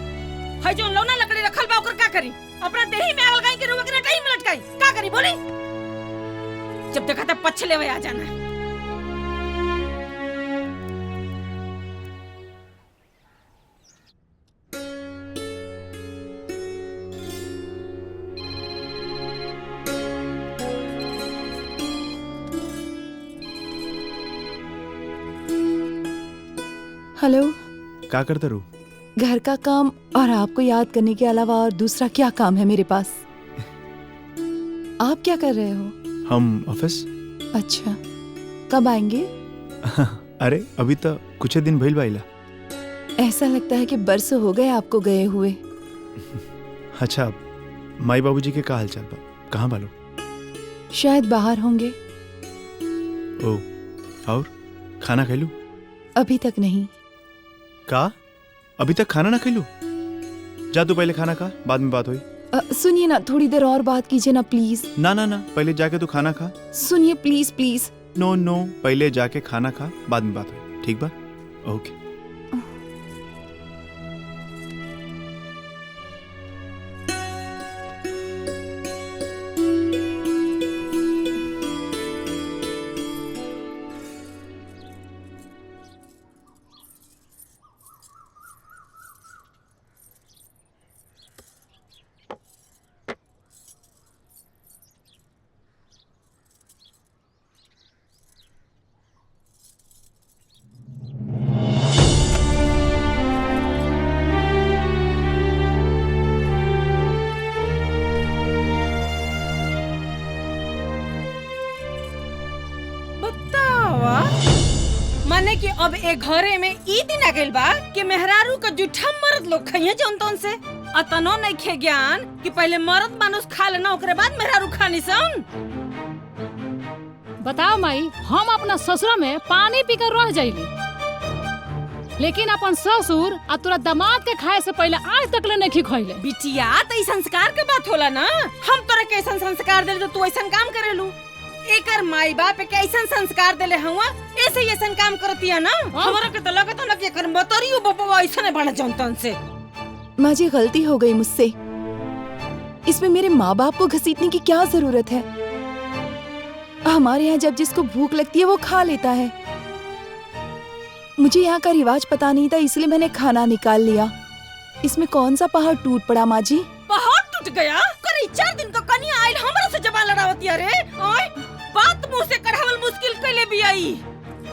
है जो लौना लकड़ी रखल बा ओकर का करी? अपना देही में आग लगाई के रुआ के टाइम में लटकाई का करी बोली? जब देखा तब पछले वे आ जाना। हेलो, क्या करता रू? घर का काम और आपको याद करने के अलावा और दूसरा क्या काम है मेरे पास? आप क्या कर रहे हो? हम ऑफिस। अच्छा, कब आएंगे? अरे अभी तो कुछ दिन भइल बाइला। ऐसा लगता है कि बरसों हो गए आपको गए हुए। अच्छा, माई बाबूजी के का हालचाल बा? कहाँ बालो? शायद बाहर होंगे। ओ, और खाना खैलू? अभी तक नहीं। का अभी तक खाना ना खैलू? जा तू पहले खाना खा, बाद में बात होई। सुनिए ना, थोड़ी देर और बात कीजिए ना प्लीज। ना ना ना, पहले जाके तू खाना खा। सुनिए प्लीज प्लीज। नो नो, पहले जाके खाना खा, बाद में बात होई, ठीक बा? ओके। अब एक घरे में ई दिन आ गइल बा कि मेहरारू का जूठा मर्द लोग खाइए जौन तौन से अतनो नहीं खे ज्ञान कि पहले मर्द मानुस खा लेना ओकरे बाद मेहरारू खानी सन। बताओ माई, हम अपना ससुरा में पानी पीकर रह जाइली, लेकिन अपन ससुर आ तोरा दामाद के खाए से पहले आज तक ले नहीं खइले। बिटिया तो संस्कार के बात होला ना, हम तोरा कैसन संस्कार देले तो तू ऐसन काम करेलू। एकर माई बाप के ऐसन संस्कार देले हुआ ऐसे ही ऐसन काम करतिया ना। हमरा के तो लगत ना कि एकर मतरियो बपवा ऐसने बना जनतन से। माँ जी गलती हो गई मुझसे, इसमें मेरे माँ बाप को घसीटने की क्या जरूरत है। हमारे यहाँ जब जिसको भूख लगती है वो खा लेता है। मुझे यहाँ का रिवाज पता नहीं था, इसलिए मैंने खाना निकाल लिया। इसमें कौन सा पहाड़ टूट पड़ा माँ जी? पहाड़ टूट गया? करी 4 दिन तो कनिया आइल हमरा से जबान लड़ावती रे। ओए बात मुंह से कढ़ावल मुश्किल कैले भी आई।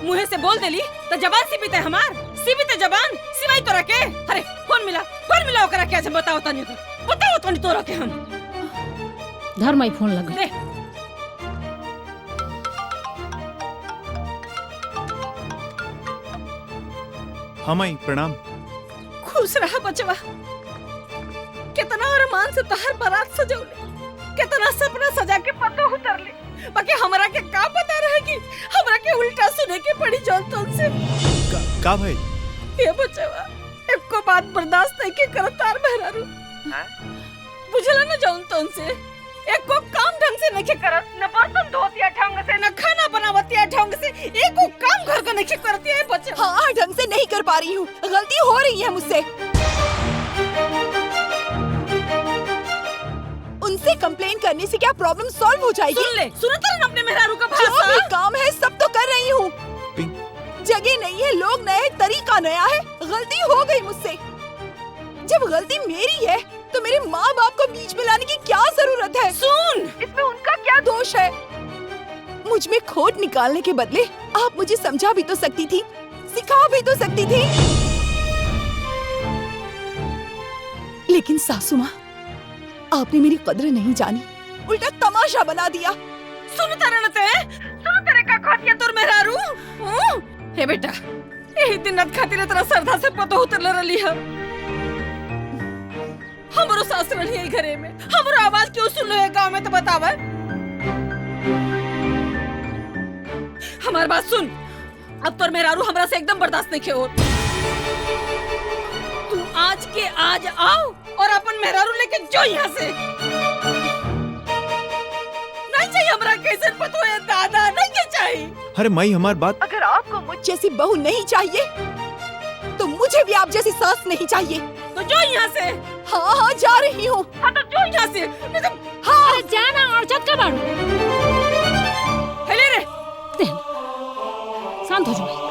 मुंह से बोल देली तो जबान सिबीते हमार, सिबीते जबान सिवाई तोरा के। अरे फोन मिला ओकरा के बताओ तनी तोरा के हम धर माई फोन लगा दे। हाँ माई प्रणाम। खुश रहा बचवा, कितना अरमान से तोहर बारात सजौले, कितना सपना सजा के पतो उतरले, बाकी हमरा के का पता रहे कि हमरा के उल्टा सुने के पड़ी जौन तौन से। का भाई? ये बचवा एको बात बर्दाश्त नहीं के करत तार मेहरारू। बुझला ना जौन तौन से एको काम ढंग से नहीं करत, न बर्तन धोतिया ढंग से, न खाना बनावतिया ढंग से, एको काम घर का नहीं करती है बचवा। हाँ ढंग से नहीं कर पा रही हूँ, गलती हो रही है मुझसे। उनसे कंप्लेन करने से क्या प्रॉब्लम सॉल्व हो जाएगी? सुन ले, सुनो तेरे अपने मेहरारू का भाषा। जो भी काम है सब तो कर रही हूँ। जगह नहीं है, लोग नए, तरीका नया है। गलती हो गई मुझसे। जब गलती मेरी है तो मेरे माँ बाप को बीच में लाने की क्या जरूरत है? सुन, इसमें उनका क्या दोष है? मुझ में खोट निकालने के बदले आप मुझे समझा भी तो सकती थी, सिखा भी तो सकती थी। लेकिन सासू माँ, आपने मेरी कदर नहीं जानी, उल्टा तमाशा बना दिया। सुन तेरे का खोटिया तोर मेहरारू। हे बेटा, यही दिन रात खातिर तेरा सरधा से पतो उतरले रही है। हमरो सास रही है घरे में, हमरो आवाज क्यों सुन लो है गांव में तो बतावा। हमार बात सुन, अब तोर मेहरारू हमरा से एकदम बर्दाश्त नहीं हो। तू आज के आज आओ और अपन मेहरारू लेके जो यहाँ से। नहीं चाहिए हमरा कैसे पतो है दादा, नहीं चाहिए। अरे माई हमार बात। अगर आपको मुझ जैसी बहू नहीं चाहिए तो मुझे भी आप जैसी सास नहीं चाहिए। तो जो यहाँ से। हाँ हाँ जा रही हूँ। हाँ तो जो यहाँ से। हाँ अरे जाना और चट का बाड़ू। हेले रे। शांत हो जाओ।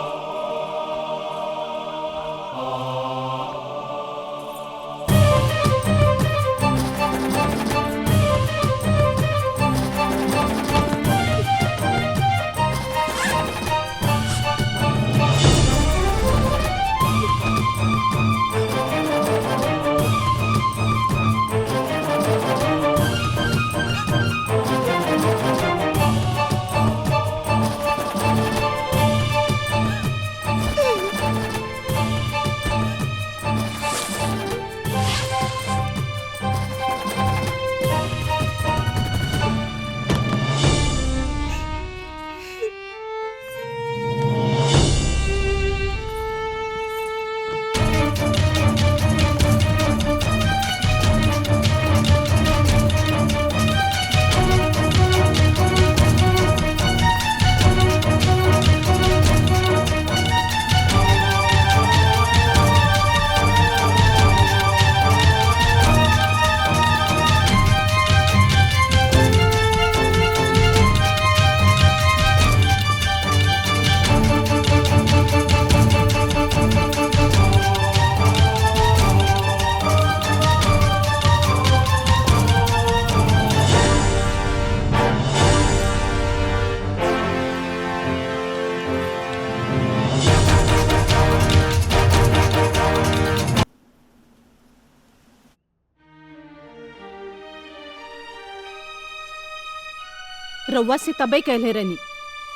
रउआ से तबे कहले रहनी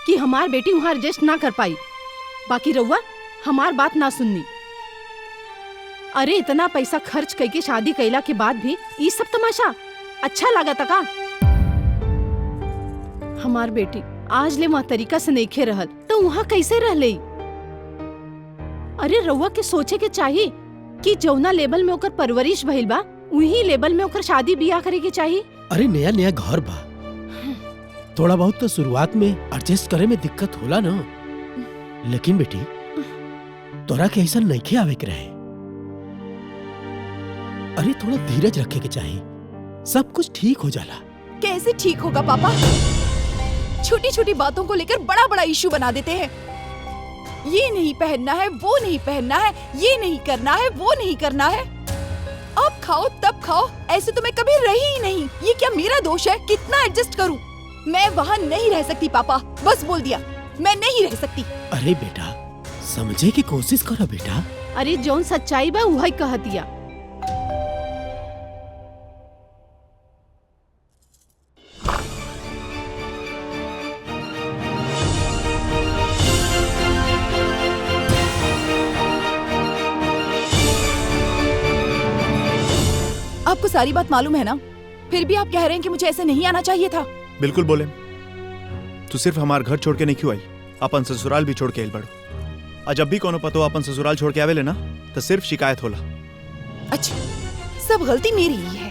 कि हमार बेटी वहाँ एडजस्ट ना कर पाई, बाकी रउआ हमार बात ना सुननी। अरे इतना पैसा खर्च करके शादी कैला के बाद भी ये सब तमाशा अच्छा लगा का? हमार बेटी आज ले वहाँ तरीका से नहीं खे रहल तो वहाँ कैसे रह ले? अरे रउआ के सोचे के चाहिए कि जौना लेवल में ओकर परवरिश भइल बा वही लेवल में ओकर शादी बियाह करे के चाहिए। अरे नया नया घर बा, थोड़ा बहुत तो शुरुआत में एडजस्ट करे में दिक्कत होला ना, लेकिन बेटी तोरा के ऐसा नहीं खे आवे के रहे। अरे थोड़ा धीरज रखे के चाहिए, सब कुछ ठीक हो जाला। कैसे ठीक होगा पापा? छोटी छोटी बातों को लेकर बड़ा बड़ा इशू बना देते हैं। ये नहीं पहनना है, वो नहीं पहनना है, ये नहीं करना है, वो नहीं करना है। अब खाओ तब खाओ, ऐसे तो मैं कभी रही ही नहीं। ये क्या मेरा दोष है? कितना एडजस्ट करूं? मैं वहाँ नहीं रह सकती पापा, बस बोल दिया, मैं नहीं रह सकती। अरे बेटा समझे की कोशिश करो बेटा। अरे जौन सच्चाई बा वही कह दिया। आपको सारी बात मालूम है ना, फिर भी आप कह रहे हैं कि मुझे ऐसे नहीं आना चाहिए था। बिल्कुल बोले, तू सिर्फ हमार घर छोड़ के नहीं क्यों आई, अपन ससुराल भी छोड़ के आइल बड़ो। आज जब भी कोनो पतो अपन ससुराल छोड़ के आवेले ना तो सिर्फ शिकायत होला। अच्छा, सब गलती मेरी ही है।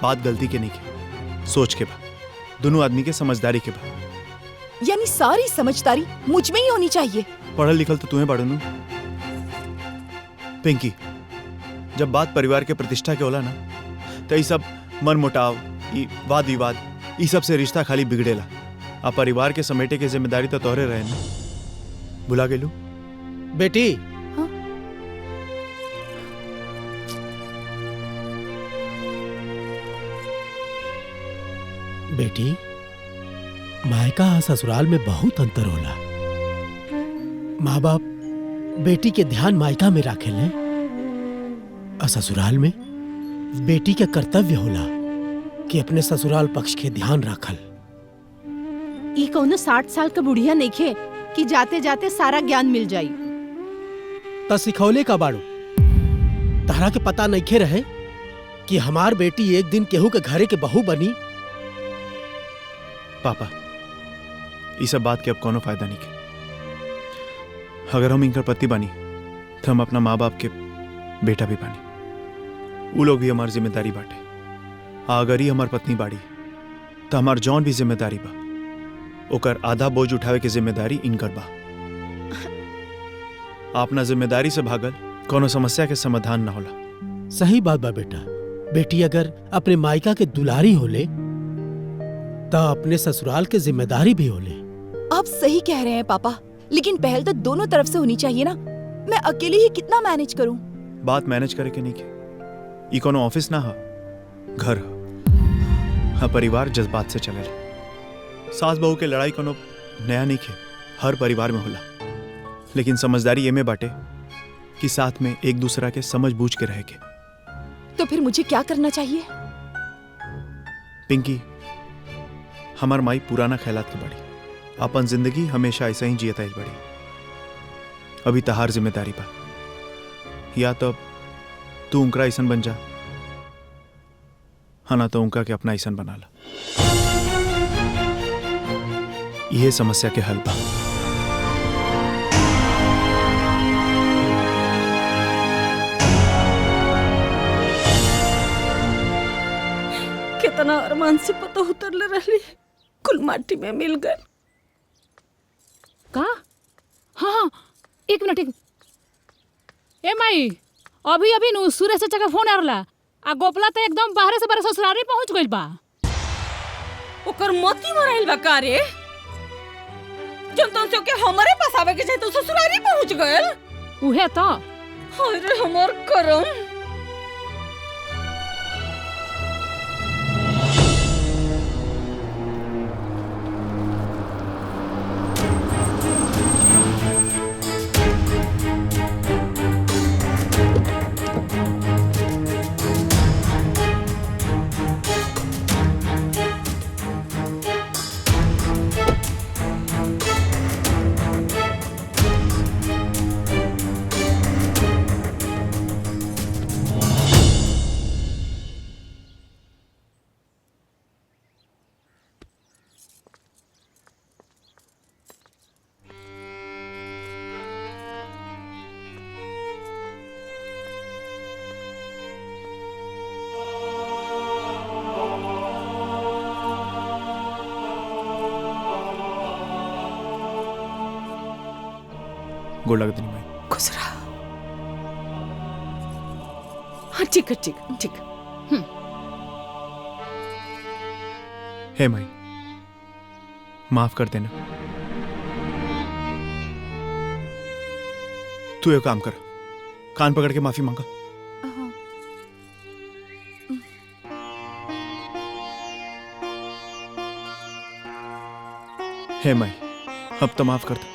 बात गलती के नहीं के, सोच के बा, दोनों आदमी के समझदारी के बा। यानी सारी समझदारी मुझ में ही होनी चाहिए। पढ़ल लिखल तो तुम्हें बड़नू। पिंकी, जब बात परिवार के प्रतिष्ठा के होला ना तो ये सब मन मुटाव, वाद विवाद, ये सब से रिश्ता खाली बिगड़ेला। आ परिवार के समेटे के जिम्मेदारी तो तोहरे रहे ना, भुला गेलू? बेटी हाँ? बेटी मायका और ससुराल में बहुत अंतर होला। माँ बाप बेटी के ध्यान मायका में राखेले और ससुराल में बेटी के कर्तव्य होला कि अपने ससुराल पक्ष के ध्यान राखल। ई कौनो 60 साल का बुढ़िया नहीं खे कि जाते जाते सारा ज्ञान मिल जाई। त सिखौले का बाड़ू, तारा के पता नहीं खे रहे कि हमार बेटी एक दिन केहू के घरे के बहू बनी। पापा, ये सब बात के अब कोनो फायदा नहीं के। अगर हम इनकर पति बनी तो हम अपना माँ बाप के बेटा भी बानी, वो लोग भी हमारी जिम्मेदारी बाटे। अगर ही हमार पत्नी बाड़ी तो हमार जौन भी जिम्मेदारी बा ओकर आधा बोझ उठावे के जिम्मेदारी इनकर बा। अपना जिम्मेदारी से भागल कोनो समस्या के समाधान ना होला। सही बात बा बेटा, बेटी अगर अपने मायका के दुलारी होले तो अपने ससुराल के जिम्मेदारी भी होले। आप सही कह रहे हैं पापा, लेकिन पहल तो दोनों तरफ से होनी चाहिए ना। मैं अकेली ही कितना मैनेज करूं? बात मैनेज करे के नहीं के, ई कोनो ऑफिस ना हा, घर हा। हाँ, परिवार जज्बात से चलेला। सास बहू के लड़ाई कोनो नया नहीं के, हर परिवार में होला। लेकिन समझदारी ये में बाटे कि साथ में एक दूसरा के समझ बूझ के रह के। तो फिर मुझे क्या करना चाहिए? पिंकी, हमार माई पुराना ख्यालात के बड़ी, अपन जिंदगी हमेशा ऐसा ही जियता बड़ी। अभी तहार जिम्मेदारी बा, या तो तू उनका ऐसन बन जा, हाँ ना तो उनका के अपना ऐसन बना ला। यह समस्या के हल बा। कितना अरमान से पता उतरले रहली, कुल माटी में मिल गए। का? हाँ हाँ, एक मिनट। ए माई, अभी अभी नु सूर्य से चका फोन आरला आ गोपला तो एकदम बाहर से बाहर ससुराल पहुंच गइल बा। ओकर मोती मराइल बा का रे? जब तुम से के हमारे पास आवे के चाहे तो ससुराल पहुंच गइल। उहे तो। अरे हमार करम। गोड़ लगा देनी माई। खुश रहा। हाँ ठीक है, ठीक है, ठीक है। हे माई, माफ कर देना। तू एक काम कर, कान पकड़ के माफी मांगा। हे माई, अब तो माफ कर दो।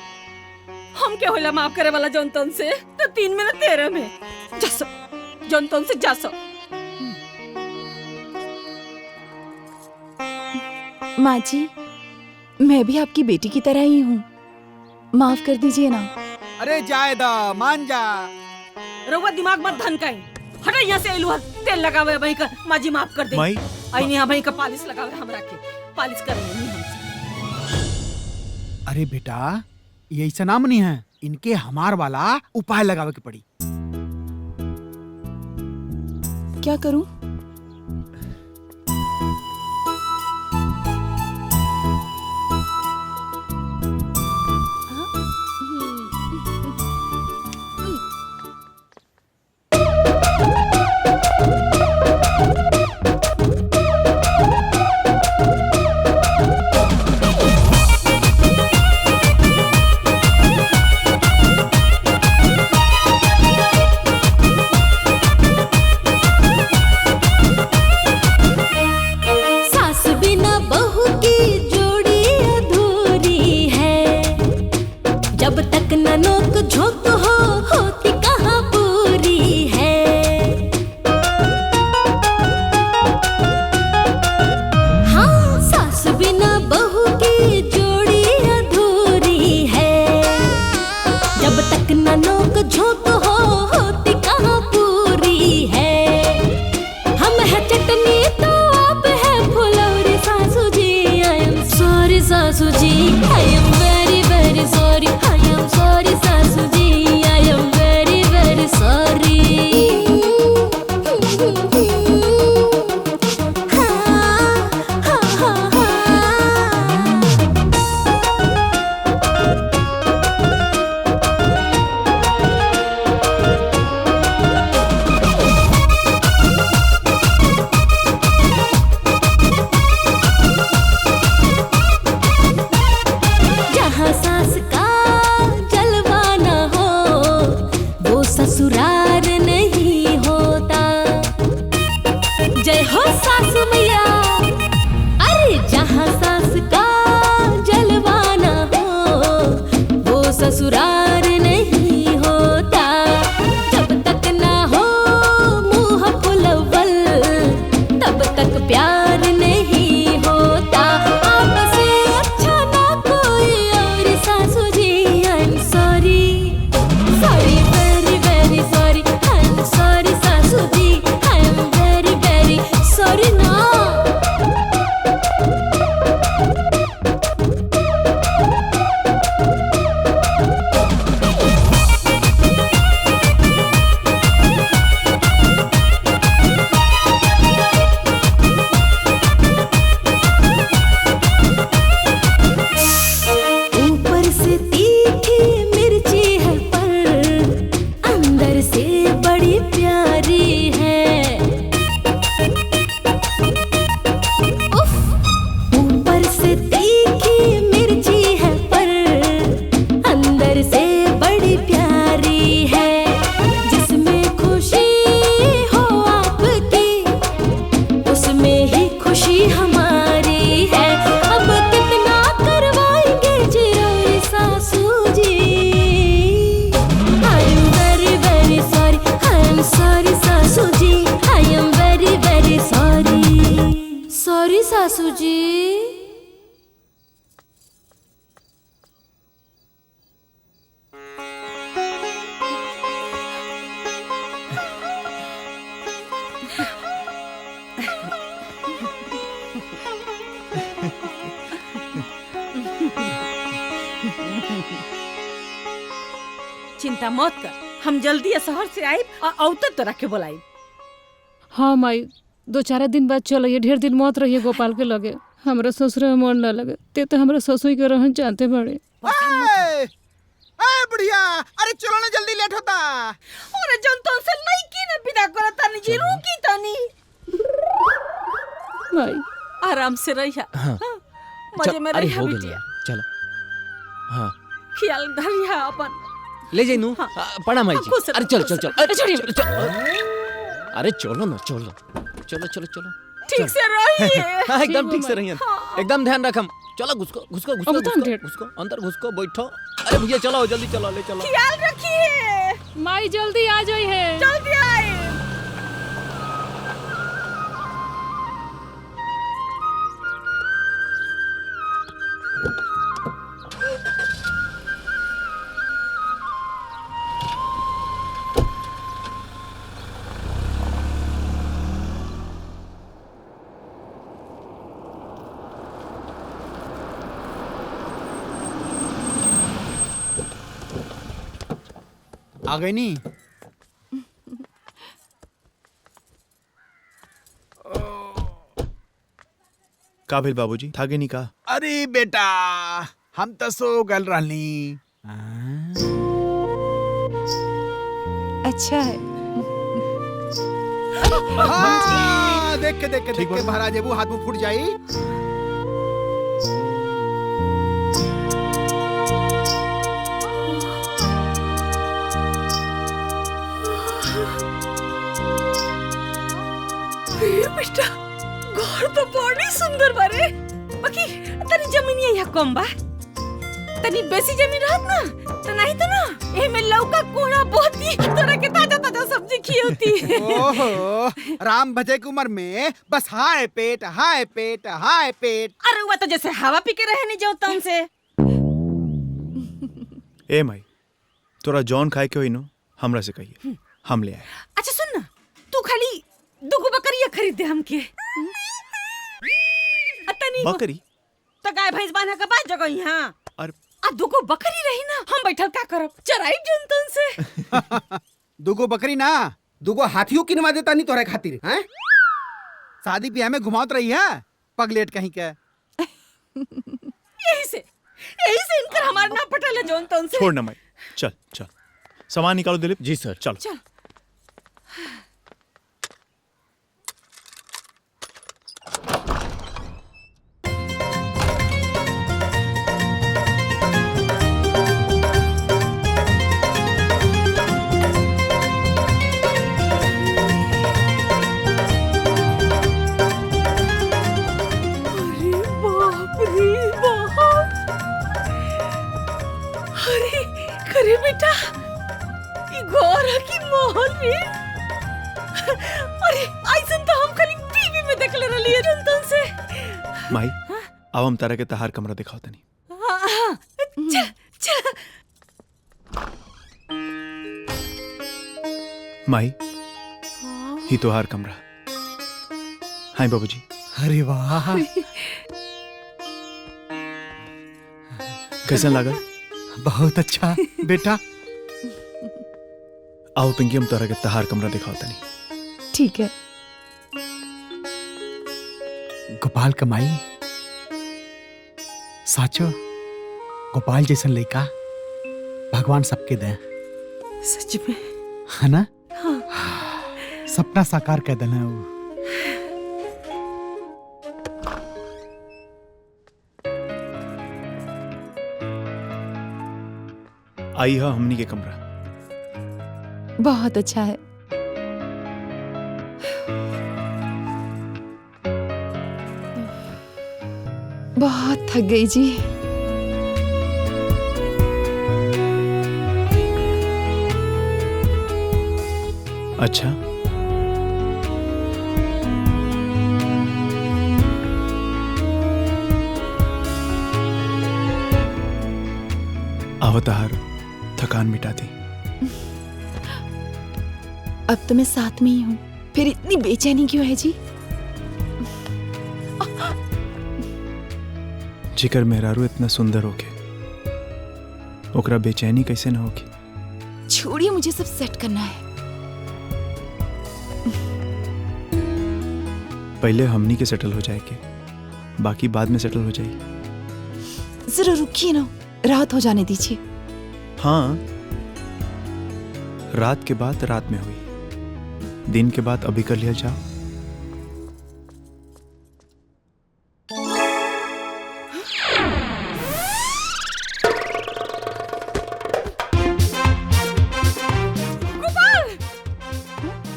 हम क्या होला माफ करे वाला जौन तौन से? तो 3 में ना 13 में जासो, जौन तौन से जासो। माँ जी, मैं भी आपकी बेटी की तरह ही हूँ, माफ कर दीजिए ना। अरे जाए दा, मान जा। रउआ दिमाग मत धनकाई। हटा यहाँ से एलुआ तेल लगावे भाई का। माँ जी माफ कर दे। माई, आई नहीं भाई का पालिश लगावे हमरा के। पालिश कर नहीं हमसे। अरे बेटा, ये ऐसा नाम नहीं है, इनके हमार वाला उपाय लगावे के पड़ी। क्या करूँ? सासू जी। चिंता मत कर, हम जल्दी शहर से आए और औतत तो रखे बोलाई। हाँ माई, 2-4 दिन बाद चलो, ढेर दिन मत रहिए गोपाल के लगे। हमारा ससुर में मन न लगे, ते तो हमारा ससुर के रहन जानते बड़े। ए बुढ़िया, अरे चलो ना, जल्दी लेट होता। अरे जन तो से लड़की ने विदा करत तानी जी, रुकी तानी। भाई आराम से रहिया। हाँ। मजे में अरे रहिया हो गया बिटिया। चलो। हाँ ख्याल धरिया अपन। ले जाइनू। प्रणाम माई जी। खुश रहो, अरे चल खुश चल चल रहो। अरे चल चल। अरे चलो ना, चलो चलो चलो चलो। ठीक से रहिए। हाँ एकदम ठीक से माई। रहिए, एकदम ध्यान रखम। चलो घुसको घुसको घुसको अब तो घुसको 100 घुसको अंदर घुसको बैठो। अरे भैया चलो जल्दी चलो, ले चलो। ख्याल रखिए। माई जल्दी आ जाई है। जल्दी आए। आ गई नी। का भेल बाबूजी, थाके नहीं का? अरे बेटा, हम तो सो गल रहनी। अच्छा है। देख के देख के देख के महाराज जेबू हाथ में फूट जाई। बेटा, घर तो बड़ी सुंदर बारे। बाकी तनी जमीनिया यहाँ कम बा। तनी बेसी जमीन रहत ना, तो नहीं तो ना ए में लौका कोहड़ा बोती, तोरा के ताजा ताजा सब्जी खियोती। ओहो, राम भजे की उम्र में बस हाय पेट हाय पेट हाय पेट। अरे वो तो जैसे हवा पी के रहे नहीं जाओ तन से। ए माई, तोरा जॉन खाए के होई नो, हमरा से कहिए, हम ले आए। अच्छा सुन ना, तू खाली दुगो बकरिया खरीद दे हमके। तनी बकरी? तो गाय भैंस बांधे के बाद जगह यहाँ। और आ दुगो बकरी रही ना, हम बैठल का करब, चराई जंतन से। दुगो बकरी ना, दुगो हाथियों किनवा देता नहीं तोरे खातिर, हैं? शादी ब्याह में घुमावत रही है पगलेट कहीं के। यही से इनकर हमार ना पटल जंतन से। छोड़ ना माई, चल चल सामान निकालो दिलीप। जी सर। चलो चल। अरे बेटा, ई घर की मोहन रे। अरे ऐसन तो हम खाली टीवी में देखले रहलिए जंतन से। माई, अब हम तारा के तहार कमरा दिखाओ तनी। चल चल। माई, ही तोहार कमरा। हाय बाबूजी। अरे वाह, कैसन लागल? बहुत अच्छा बेटा। आओ पिंकी, हम तोरा के तहार कमरा दिखाओ तनी। ठीक है। गोपाल कमाई साचो, गोपाल जैसन लड़का भगवान सबके दे। सच में है ना? हाँ। सपना साकार कर देना वो। आई है हमनी के कमरा। बहुत अच्छा है। बहुत थक गई जी। अच्छा, आओ तहार थकान मिटा दी। अब तो मैं साथ में ही हूँ, फिर इतनी बेचैनी क्यों है जी? जिकर मेहरारू इतना सुंदर होके ओकरा बेचैनी कैसे न होगी? छोड़िए, मुझे सब सेट करना है। पहले हमनी के सेटल हो जाएगी, बाकी बाद में सेटल हो जाएगी। जरा रुकिए ना, राहत हो जाने दीजिए। हाँ, रात के बाद रात में हुई, दिन के बाद अभी कर लिया जाओ। गोपाल,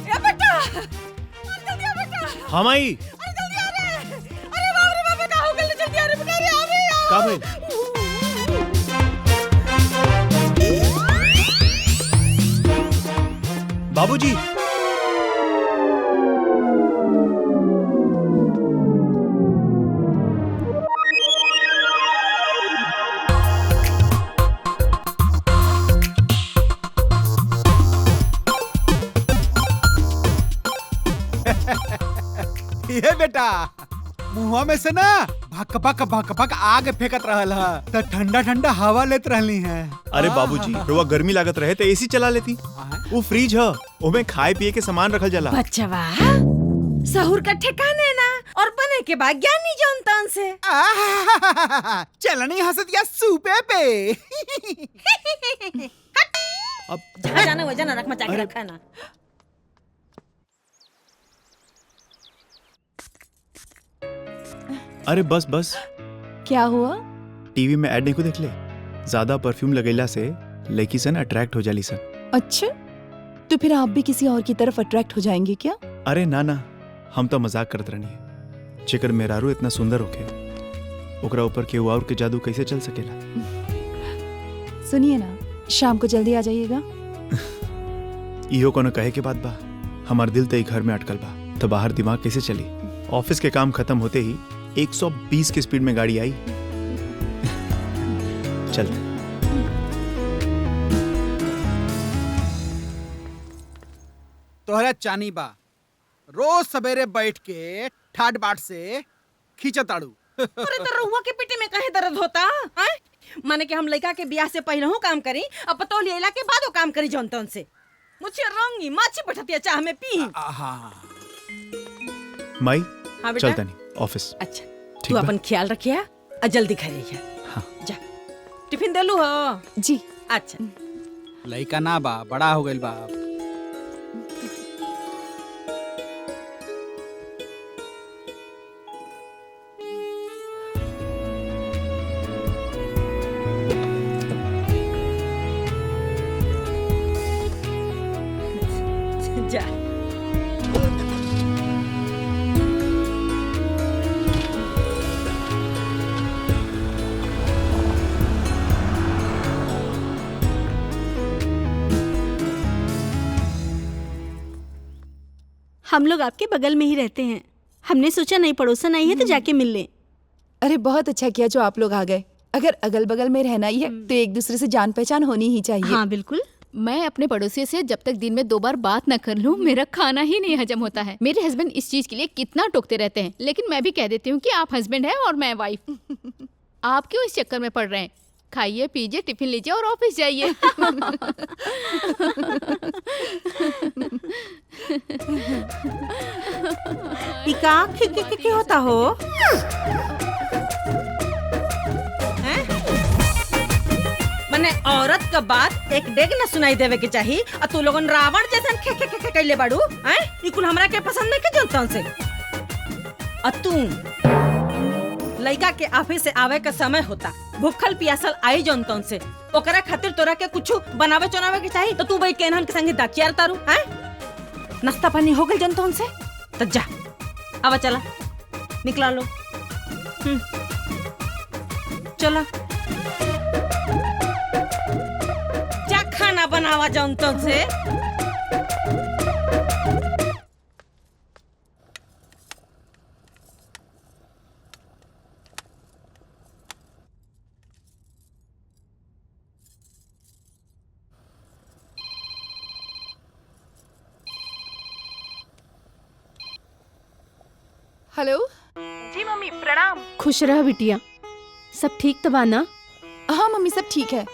या बेटा, जल्दी आ बेटा। हाँ माई। अरे जल्दी आ रे। अरे बाप रे बाप, बेटा हो गया, जल्दी आ रे बेटा, अरे आ रे यार। का भाई? बाबूजी। ये बेटा मुंह में से ना भक भक भक भक आग फेंकत रहल है तो ठंडा ठंडा हवा लेत रहली है। अरे बाबूजी, रोवा गर्मी लागत रहे तो एसी चला लेती। वो फ्रिज है, ओमे खाए पिए के सामान रखल जाला। बच्चवा, सहूर का ठिकाने ना और बने के बाद ज्ञानी जनतन से। चलनी हंसत या सूपे पे। अब जहाँ जाना वही जाना, रख मचा के रखा ना। अरे बस बस। क्या हुआ? टीवी में ऐड नहीं को देख ले, ज्यादा परफ्यूम लगेला से लड़की सन अट्रैक्ट हो जाली सन। अच्छा, तो फिर आप भी किसी और की तरफ अट्रैक्ट हो जाएंगे क्या? अरे ना ना, हम तो मजाक करत रहनी। जेकर मेहरारू इतना सुंदर होके ओकरा ऊपर के और के जादू कैसे चल सकेला? सुनिए ना, शाम को जल्दी आ जाइएगा। इहो कोनो कहे के बात बा? हमार दिल तो घर में अटकल बा, तो बाहर दिमाग कैसे चली? ऑफिस के काम खत्म होते ही 120 की स्पीड में गाड़ी आई। चल। तोहरा चानी बा, रोज सवेरे बैठ के ठाट बाट से खींचताड़ू। अरे तो रहुआ के पेटे में काहे दर्द होता है? माने कि हम लड़का के ब्याह से पहले हो काम करी, अब पतो लेला के बाद काम करी जनतन से। मुझे रंगी माछी बैठती चाह में पी। माई, हाँ बेटा? चलता नहीं ऑफिस। अच्छा, ठीक तू बा? अपन ख्याल रखिया और जल्दी घर आइया। हाँ। जा, टिफिन देलू हो? जी। अच्छा। लइका ना बा, बड़ा हो गइल बा। जा। हम लोग आपके बगल में ही रहते हैं, हमने सोचा नई पड़ोसन आई है तो जाके मिल लें। अरे बहुत अच्छा किया जो आप लोग आ गए। अगर अगल बगल में रहना ही है तो एक दूसरे से जान पहचान होनी ही चाहिए। हाँ बिल्कुल। मैं अपने पड़ोसी से जब तक दिन में 2 बार बात न कर लूं, मेरा खाना ही नहीं हजम होता है। मेरे हस्बैंड इस चीज के लिए कितना टोकते रहते हैं, लेकिन मैं भी कह देती हूँ कि आप हस्बैंड हैं और मैं वाइफ। आप क्यों इस चक्कर में पड़ रहे हैं? खाइए पीजिए, टिफिन लीजिए और ऑफिस जाइए। क्या होता हो? मने औरत का बात एक डेग न सुनाई देवे के चाहिए, और तू लोगन रावण जैसन खे खे खे कैले बाड़ू हैं? ई कुल हमरा के पसंद नहीं के जनतन से। और तू लड़का के ऑफिस से आवे का समय होता, भूखल पियासल आई जनतन से, ओकरा खातिर तोरा के कुछ बनावे चनावे के चाहिए, तो तू भाई केनहन के संगे दाकियार तारू हैं? नाश्ता पानी हो गई जनतन से? तो जा, आवा चला, निकला लो। चला जा, खाना बनावा जनतन से। हेलो जी मम्मी प्रणाम। खुश रह बिटिया, सब ठीक तो बा ना? हाँ मम्मी, सब ठीक है।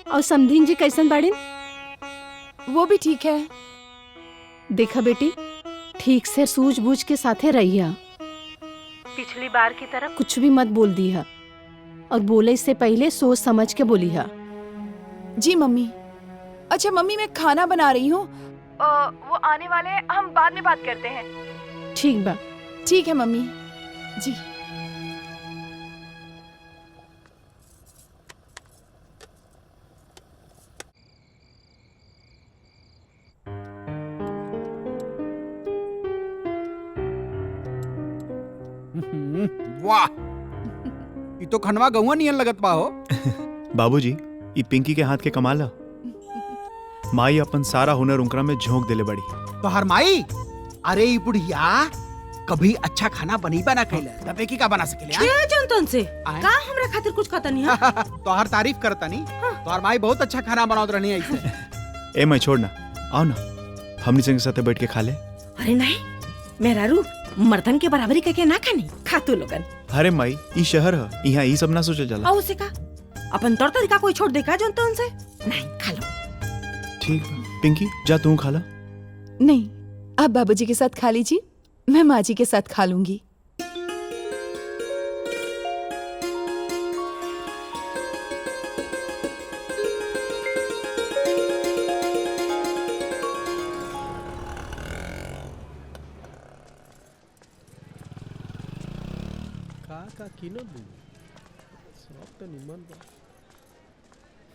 और समधीन जी कैसन बाड़ीन? वो भी ठीक है। देखा बेटी, ठीक से सूझबूझ के साथे रहिया, पिछली बार की तरह कुछ भी मत बोल दिया, और बोले से पहले सोच समझ के बोलिया। जी मम्मी। अच्छा मम्मी, मैं खाना बना रही हूँ। वो आने वाले हैं, हम बाद में बात करते हैं। ठीक बा। ठीक है मम्मी जी। वाह, ये तो खनवा गौआ नियन लगत बा हो। बाबूजी, ये पिंकी के हाथ के कमाल है। माई अपन सारा हुनर उनकरा में झोंक देले बड़ी। तो हर माई, अरे ये बुढ़िया कभी अच्छा खाना बनीबा ना खैले, तबे की का बना सकेले? क्या जानतन से का हमरा खातिर कुछ खाता नहीं है? तो हर तारीफ करता नहीं। तो हर माई बहुत अच्छा खाना बनावत रहनी ऐसे। ए मैं छोड़ना, आओ ना हमनी संग साथे बैठ के खा ले। अरे नहीं, मेरा रू मर्दन के बराबरी करके ना खानी खातू लोगन। अरे माई, ई शहर है, यहाँ ई सब ना सोचल जाला। आओ से का अपन तौर तरीका कोई छोड़ देखा जानतन से? नहीं खा लो। ठीक बा, पिंकी जा तू खा ला। नहीं, आप बाबूजी के साथ खा लीजिए, मैं माँ जी के साथ खा लूंगी।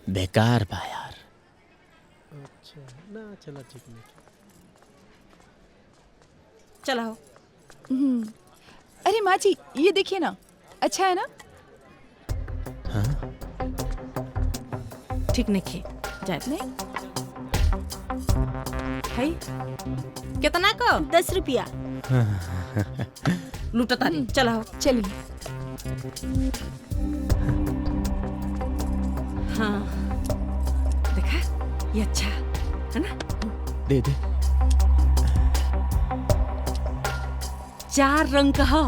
बेकार बा यार। अच्छा ना, चला ठीक नहीं। चलाओ। अरे माँ जी, ये देखिए ना, अच्छा है ना? ठीक नहीं खे जाए नहीं। भाई कितना को? 10 रुपया। लूटा तारी। चलाओ। चलिए। हाँ देखा, ये अच्छा है ना? दे दे। 4 रंग का है।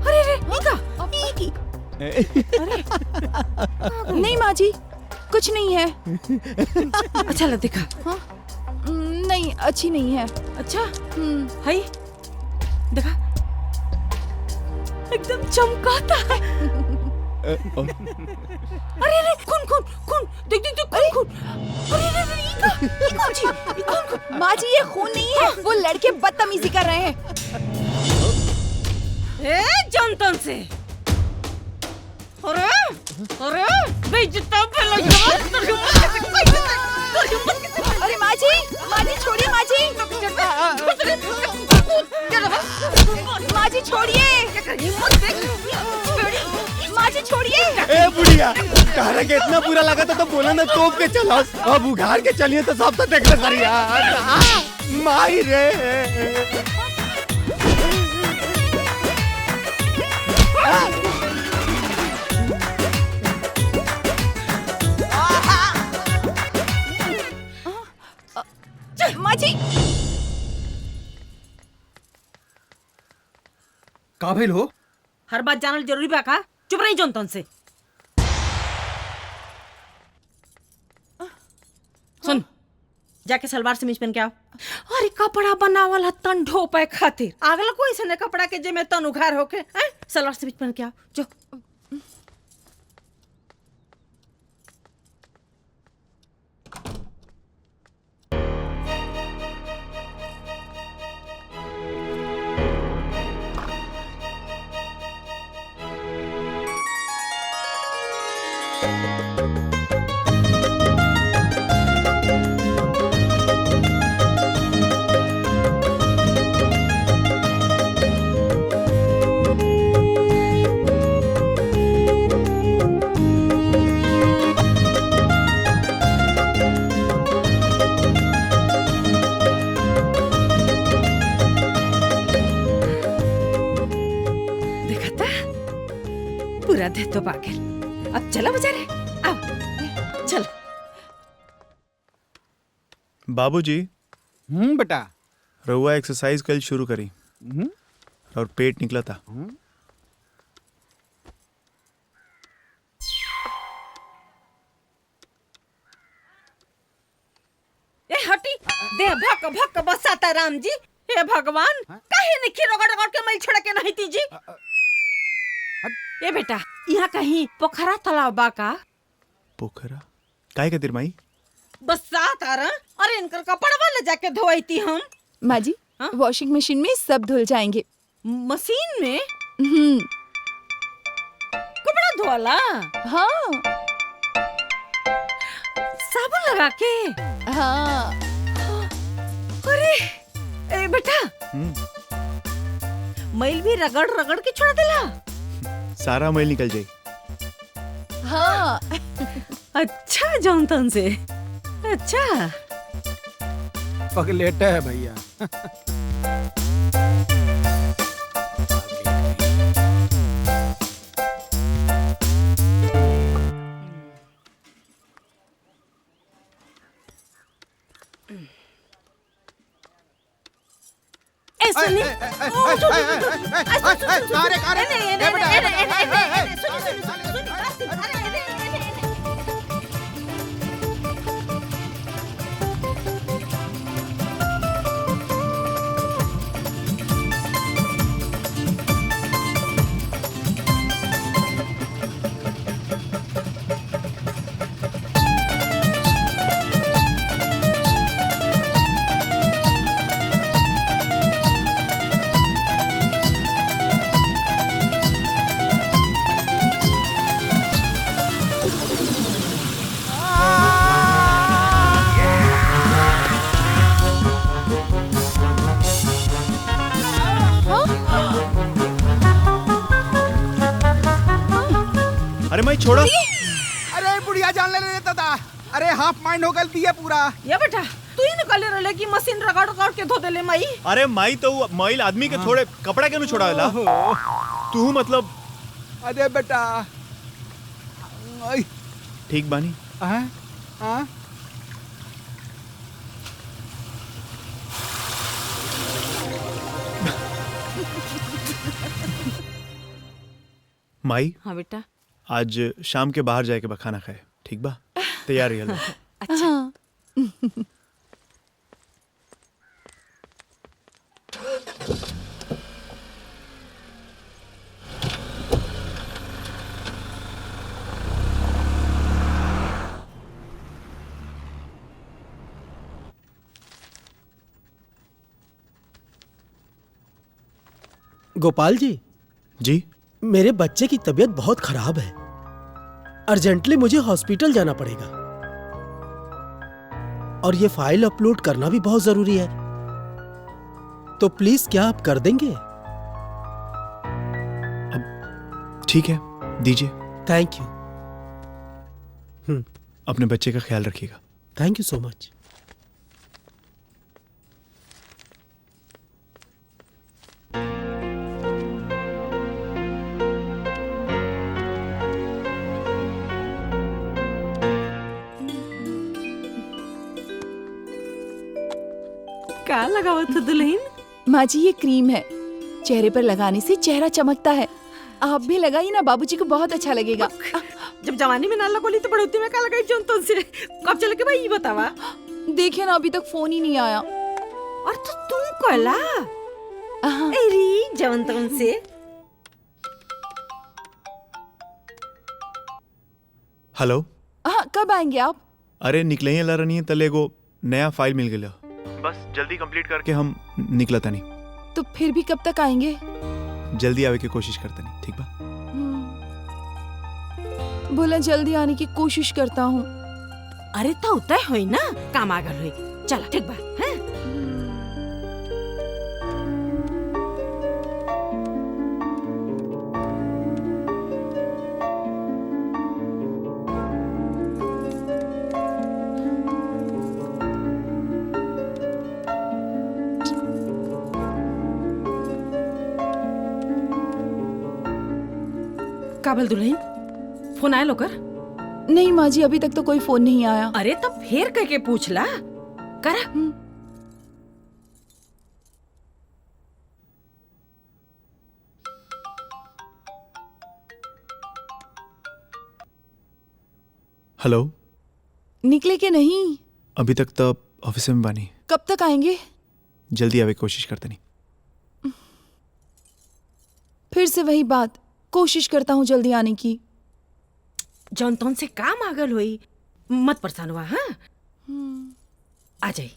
अरे रे नीका, अरे नहीं माँ जी, कुछ नहीं है। अच्छा लग देखा। हाँ? नहीं, अच्छी नहीं है। अच्छा हाय देखा, एकदम चमकाता है। अरे रे खून खून खून, देख देख देख खून खून। अरे रे रे ये कौन ची? ये कौन खून? माँ जी, ये खून नहीं है, वो लड़के बदतमीजी कर रहे हैं। ए जनतन से। अरे अरे बेइज्जती फैला जवान। अरे माँ जी छोड़िए माँ जी। माँ जी छोड़िए। माँ जी छोड़िए। ए बुढ़िया, तारा के इतना बुरा लगा था तो बोला ना तोप के चलो, अब उघाड़ के चलिए तो सब तो देख ले सर यार। माई रे। माँ जी। का भइल हो? हर बात जानल जरूरी बा का? चुप रही जनतन से। सुन, जाके सलवार समीज पहन के आओ। अरे कपड़ा बनावल है तन ढोपे खातिर। आगल कोई से कपड़ा के जे में तन उघार होके हैं? सलवार समीज पहन के आओ जो। पूरा दे तो पागल। अब चलो बाजारे, अब चल। बाबूजी। बेटा, रहुआ एक्सरसाइज कल शुरू करी और पेट निकला था। ए हटी, दे भक भक बसाता राम जी। हे भगवान, काहे नहीं रगड़ रगड़ के मैं छड़ के नहीं तीजी। ए बेटा, यहाँ कहीं पोखरा तालाब बा का? पोखरा काय खातिर माई? बस साथ आ रहा। अरे इनकर कपड़वा ले जाके धोईती हम। माँ जी वॉशिंग मशीन में सब धुल जाएंगे। मशीन में हम्म। कपड़ा धोला? हाँ। साबुन लगा के? हाँ। अरे ए बेटा मैल भी रगड़ रगड़ के छोड़ देला। सारा मैल निकल जाए। हाँ। अच्छा जॉनतन से। अच्छा पगलेटा है भैया। सुनी अरे माई छोड़ो। अरे बुढ़िया जान ले लेता था। अरे हाफ माइंड हो गल दिया पूरा। ये बेटा तू ही निकाले रहे कि मशीन रगड़ रगड़ के धो देले माई। अरे माई तो मैल आदमी के थोड़े कपड़ा के नु छोड़ावेला। तू मतलब अरे बेटा ठीक बानी? हाँ हाँ माई हाँ बेटा आज शाम के बाहर जाके खाना खाए ठीक बा? तैयार रहिए। अच्छा। गोपाल जी। जी? मेरे बच्चे की तबीयत बहुत खराब है, अर्जेंटली मुझे हॉस्पिटल जाना पड़ेगा और ये फाइल अपलोड करना भी बहुत जरूरी है, तो प्लीज क्या आप कर देंगे? ठीक है दीजिए। Thank you. अपने बच्चे का ख्याल रखिएगा। Thank you so much. क्या लगावा था दुल्हन? माँ जी ये क्रीम है, चेहरे पर लगाने से चेहरा चमकता है। आप भी लगाइए ना, बाबूजी को बहुत अच्छा लगेगा। जब जवानी में ना लगोली तो बढ़ोती में क्या लगाई जोन तुमसे? कब चल के भाई ये बतावा? देखिए ना अभी तक फोन ही नहीं आया। और तो तुम कोला? अरे जवन तवन से। हेलो। हाँ कब आएंगे आप? अरे निकले ही ला रही है तले को नया फाइल मिल गया, बस जल्दी कंप्लीट करके हम निकला था नहीं। तो फिर भी कब तक आएंगे? जल्दी आवे की कोशिश करते नहीं ठीक बा? बोला जल्दी आने की कोशिश करता हूँ। अरे तो उतय होई ना, काम आगल होई। चला ठीक बा हैं? काबल दुल्हन फोन आया लोकर? नहीं माँ जी अभी तक तो कोई फोन नहीं आया। अरे तब फिर कह के पूछ ला करा। हेलो। निकले के नहीं? अभी तक तो ऑफिस में बानी। कब तक आएंगे? जल्दी आवे की कोशिश करते नहीं। फिर से वही बात, कोशिश करता हूँ जल्दी आने की। जौन तौन से काम आगल हुई, मत परेशान हुआ। हाँ आ जाई।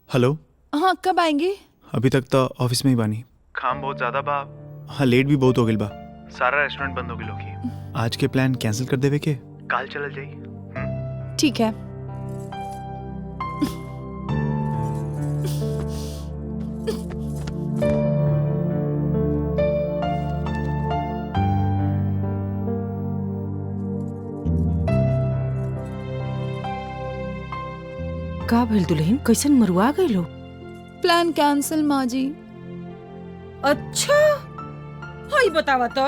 हेलो। हाँ कब आएंगे? अभी तक तो ऑफिस में ही बानी। काम बहुत ज्यादा बा। हाँ लेट भी बहुत हो गइल बा। सारा रेस्टोरेंट बंद हो गइल होगी। आज के प्लान कैंसिल कर देवे के काल चलल जाई। ठीक है। का भइल दुल्हन, कैसन मरुआ गइलो? प्लान कैंसिल माँ जी। अच्छा हाई बतावा तो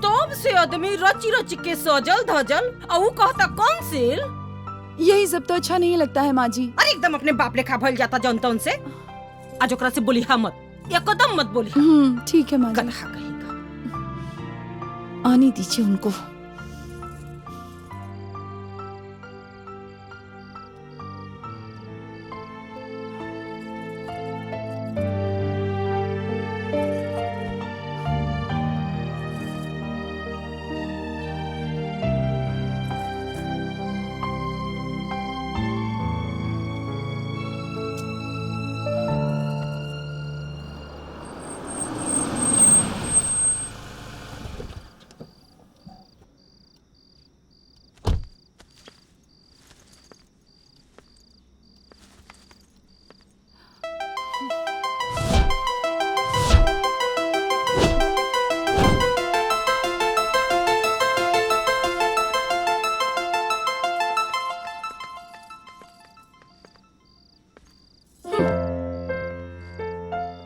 तब से आदमी रची रची के सजल धजल और ऊ कहता कैंसिल। यही सब तो अच्छा नहीं लगता है माँ जी। अरे एकदम अपने बाप लेखा भइल जाता जौन तौन से। आज ओकरा से बोली मत, एकदम मत बोली। ठीक है माँ जी। गधा कहेगा। आने दीजिए उनको।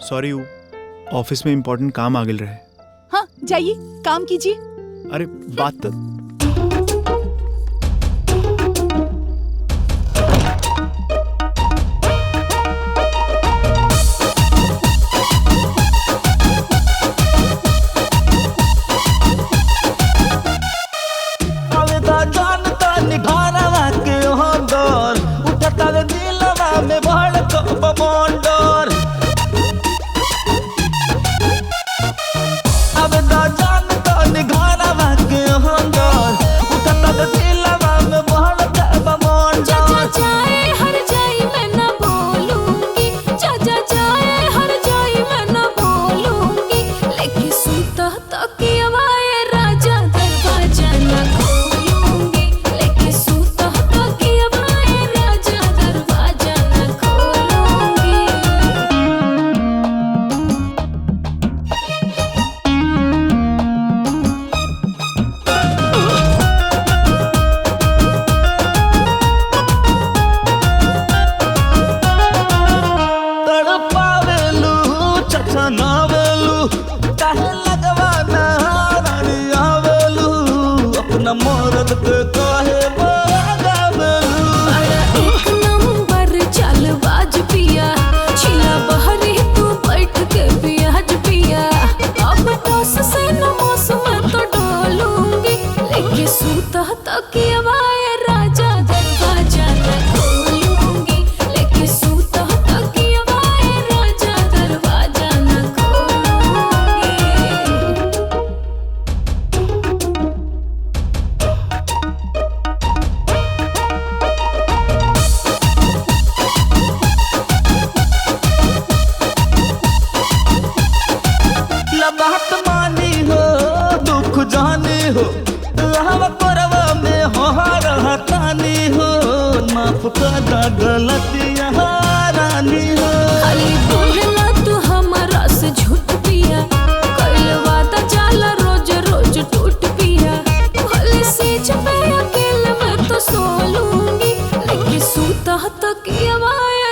सॉरी ऑफिस में इम्पोर्टेंट काम आ गइल रहे। हाँ जाइए काम कीजिए। अरे बात तो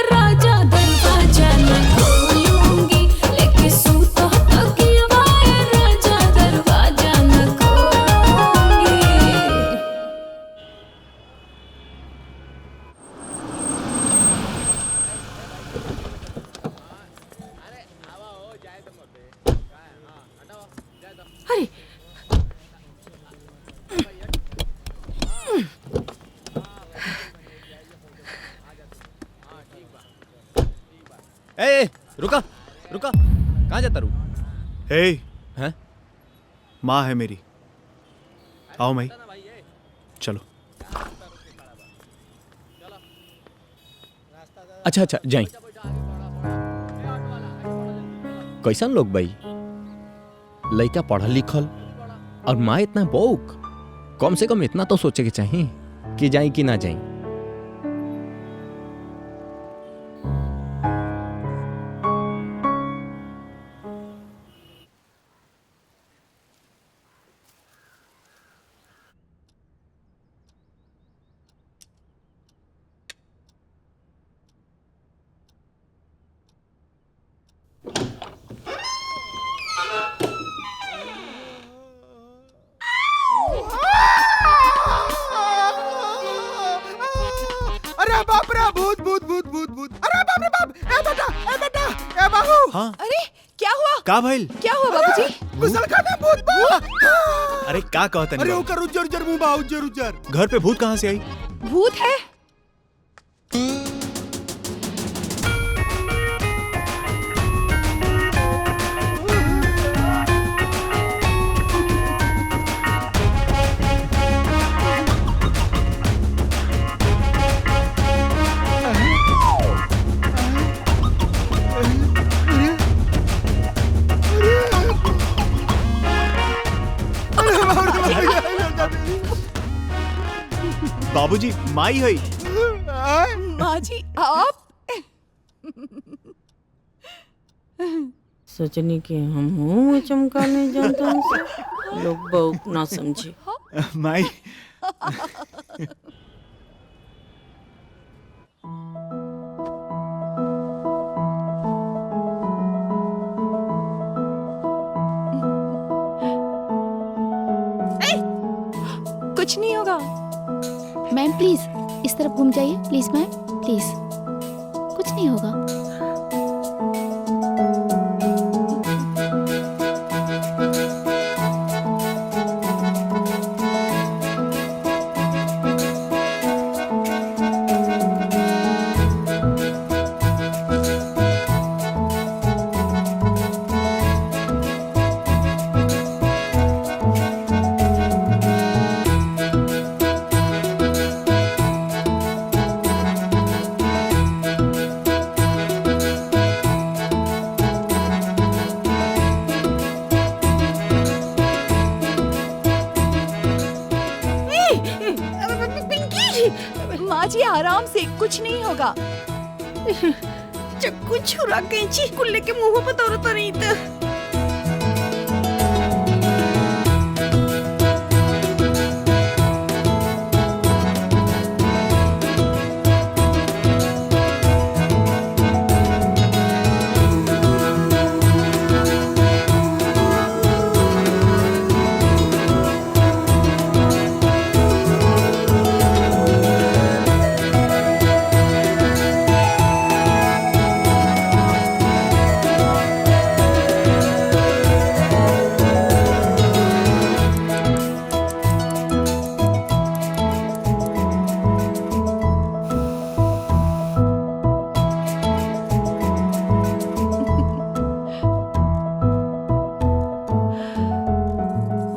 राजा दरवाजा न रुका रुका, कहाँ जाता रू? हे, हैं? माँ है मेरी, आओ माई, चलो। अच्छा अच्छा जाई। कैसन लोग भाई, लड़का पढ़ल लिखल और माँ इतना बौक, कम से कम इतना तो सोचे के चाहिए कि जाई कि ना जाई। अरे बाप रे, भूत भूत भूत भूत भूत, अरे बाप रे बाप, ए बेटा, ए बाबू। हाँ अरे क्या हुआ? का भइल? क्या हुआ बाबूजी? गुसलखाना भूत बा। अरे का कहता अरे नहीं? ओकर उज्जर उज्जर मुंह बा, उज्जर उज्जर। घर पे भूत कहाँ से आई? भूत है? बाबूजी, माई है। माँ जी आप? सोचने के हम हूँ चमकाने जानता हूँ, लोग बहुत ना समझे। माई कुछ नहीं होगा। मैम प्लीज इस तरफ घूम जाइए, प्लीज मैम, प्लीज, कुछ नहीं होगा। माँ जी आराम से, कुछ नहीं होगा। चक्कू छुरा कैंची कुल्ले के मुंह पर तोड़ तो नहीं तो।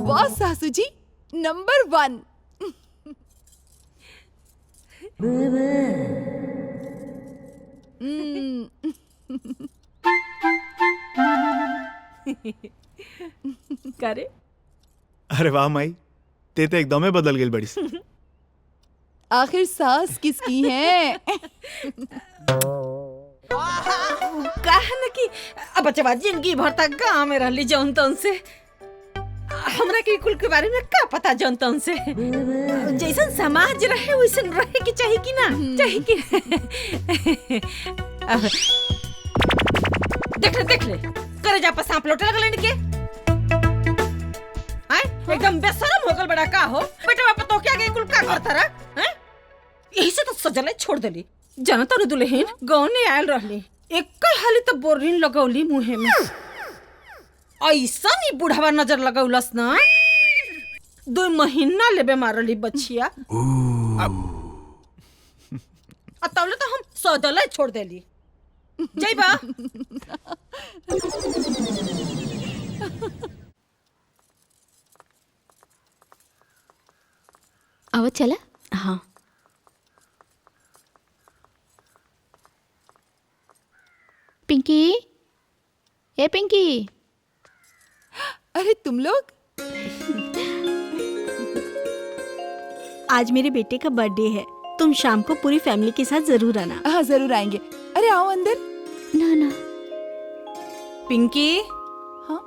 वाह सासू जी, नंबर 1। करे अरे वाह माई, ते तो एकदम बदल गई बड़ी। आखिर सास किसकी है? कहा न कि अब बच्चा जिंदगी भर तक गाँव में रहली जौन तौन से, हमरा के कुल के बारे में का पता जौन तौन से। जैसन समाज रहे वैसन रहे की चाहिए कि ना चाहिए कि। देख ले करे जा पर सांप लौटे लगल इनके। आय एकदम बेशरम हो गल बड़ा का हो बेटा, बाप तो क्या गई कुल का करता रहा हैं? यही से तो सजले छोड़ देली। जनता ने दुल्हन गाँव ने आयल रहली, एक हाली तो बोरिन लगौली मुहे में। ऐसा नहीं बुढ़ावा नजर लगौलस ना, 2 महीना लेबे मारली बच्चिया। तौले तो हम सौदले छोड़ देली। जय बा। आवाज चला? हाँ। पिंकी, ए पिंकी। अरे तुम लोग, आज मेरे बेटे का बर्थडे है, तुम शाम को पूरी फैमिली के साथ जरूर आना। हाँ जरूर आएंगे। अरे आओ अंदर। ना ना पिंकी। हाँ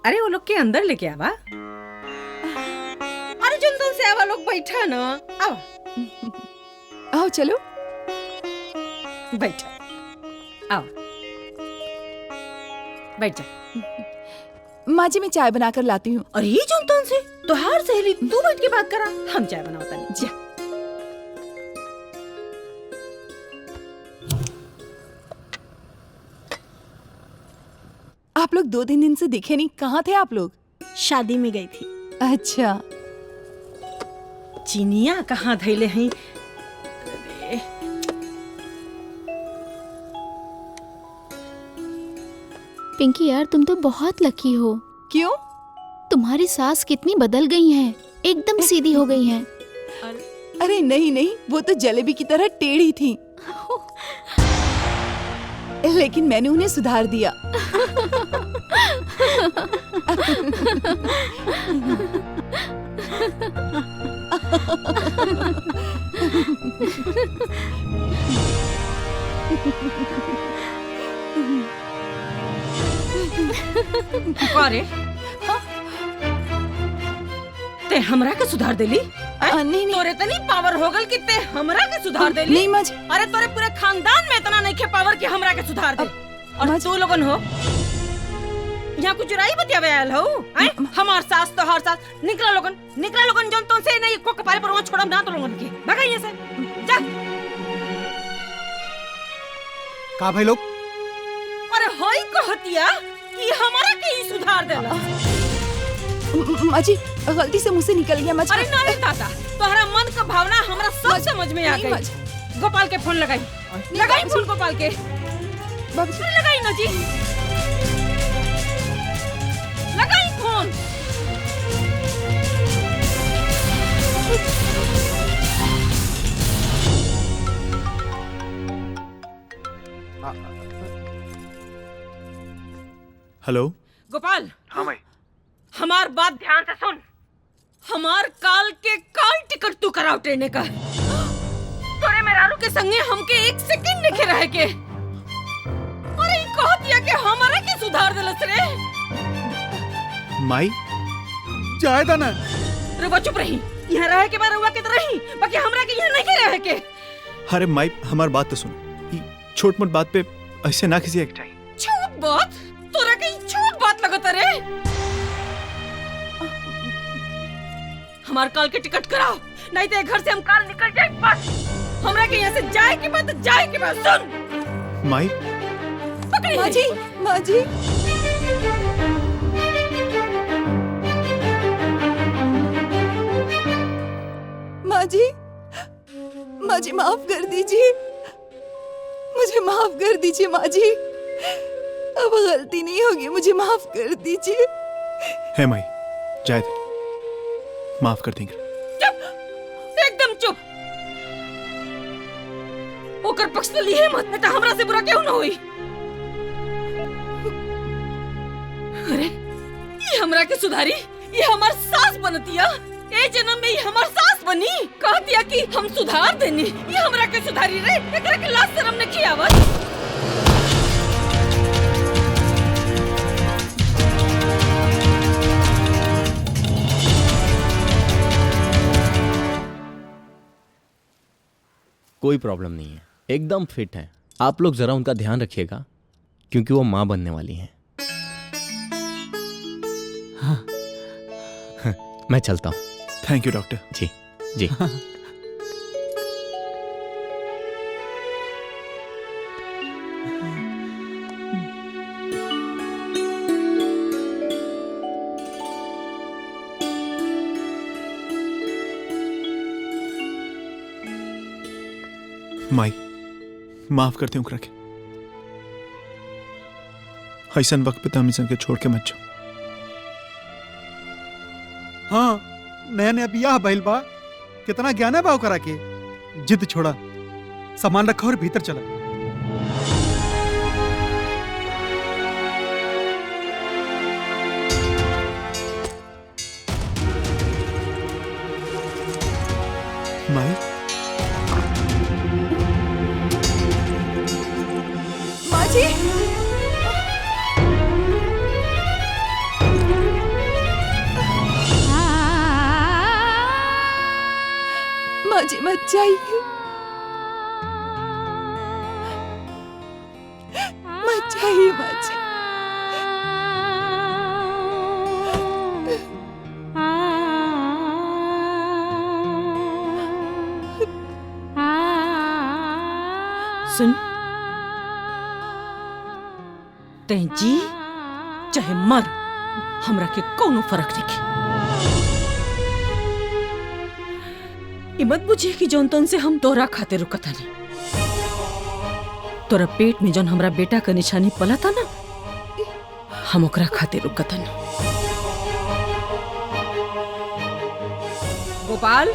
अरे वो लोग के अंदर लेके आवा। अरे जुंदन से आवा, लोग बैठा ना। आओ आओ चलो बैठा। आओ बैठ जा। माँ जी मैं चाय बनाकर लाती हूँ। अरे ये जुंदन से तो हर सहेली तू बैठ के बात करा, हम चाय बनावता नहीं। जा। आप लोग 2-3 दिन से दिखे नहीं, कहाँ थे आप लोग? शादी में गई थी। अच्छा चिनिया कहाँ धैले हैं? पिंकी यार, तुम तो बहुत लकी हो। क्यों? तुम्हारी सास कितनी बदल गई हैं, एकदम सीधी हो गई हैं। अरे नहीं नहीं, वो तो जलेबी की तरह टेढ़ी थी, लेकिन मैंने उन्हें सुधार दिया। अरे ते हमरा के सुधार देली? नहीं तोरे तनी पावर हो गल कि ते हमरा के सुधार देली? नहीं माँ जी। अरे तोरे पूरे खानदान में इतना नहीं के पावर कि हमरा के सुधार दे। और तू लोगन हो यहाँ कुछ राई बतियावे आयल हो? हमार सास तो हर सास निकला लोगन जोन तो से नहीं को कपारे पर वो छोड़म ना तो लोगन के भगा यहाँ से जा। का भाई लोग? अरे होई कहतिया कि हमारा के ही सुधार देला। माँ जी गलती से मुझसे निकल गया। अरे ना रे दादा, तोहरा मन का भावना हमरा सब समझ में आ गई। गोपाल के फोन लगाई फोन गोपाल के। लगाई ना जी, लगाई फोन। हेलो गोपाल। हाँ भाई। हमार बात ध्यान से सुन। हमार काल टिकट तू कराओ ट्रेन का। तोरे मेहरारू के संगे हमके 1 सेकंड नहीं रह के। अरे कह दिया कि हमारा के सुधार देलस रे। माई जायदा ना। रुको चुप रही, यहाँ रह के बार हुआ के तो रही, बाकी हमरा के यहाँ नहीं रह के। अरे माई हमारी बात तो सुन, छोट मोट बात पे ऐसे ना किसी एक टाइम। छोट बात? तोरा के छोट बात लगता रे। हमार काल के टिकट कराओ, नहीं तो घर से हम काल निकल जाए। बस हमरा के यहाँ से जाए के बाद सुन। माई पकड़ी माँ जी, माँ जी। माँ जी, माँ जी माफ कर दीजिए, मुझे माफ कर दीजिए माँ जी। अब गलती नहीं होगी, मुझे माफ कर दीजिए। है माई, जाए दे, माफ कर देंगे। चुप, एकदम चुप। ओकर पक्ष तो लिए मत, नहीं तो हमरा से बुरा क्यों ना हुई। अरे ये हमरा के सुधारी, ये हमार सास बनतिया। ए जन्म में ये हमार सास बनी, कह दिया कि हम सुधार देनी। ये हमरा के सुधारी रे, एकरा के लाज शर्म नहीं आवत। कोई प्रॉब्लम नहीं है, एकदम फिट है। आप लोग जरा उनका ध्यान रखिएगा क्योंकि वो माँ बनने वाली हैं। हाँ। मैं चलता हूँ। Thank you doctor. जी जी। माई माफ करते हूँ, ऐसन वक्त पे तो हम के छोड़ के मत जाओ। हाँ, नया नया बियाह भइल बा, कितना ज्ञान है बा ओकरा के। जिद छोड़ा, सामान रखा और भीतर चला। माई, माँ जी, माँ जी मत जाइए, मत जाइए माँ जी। सुन, तै जी चाहे मर, हमरा के कोनो फर्क नहीं। मत बुझे कि जौन तौन से हम तोरा खाते रुकता नहीं। तोरा पेट में जौन हमरा बेटा का निशानी पला था ना, हम ओकरा खाते रुकता नहीं। गोपाल,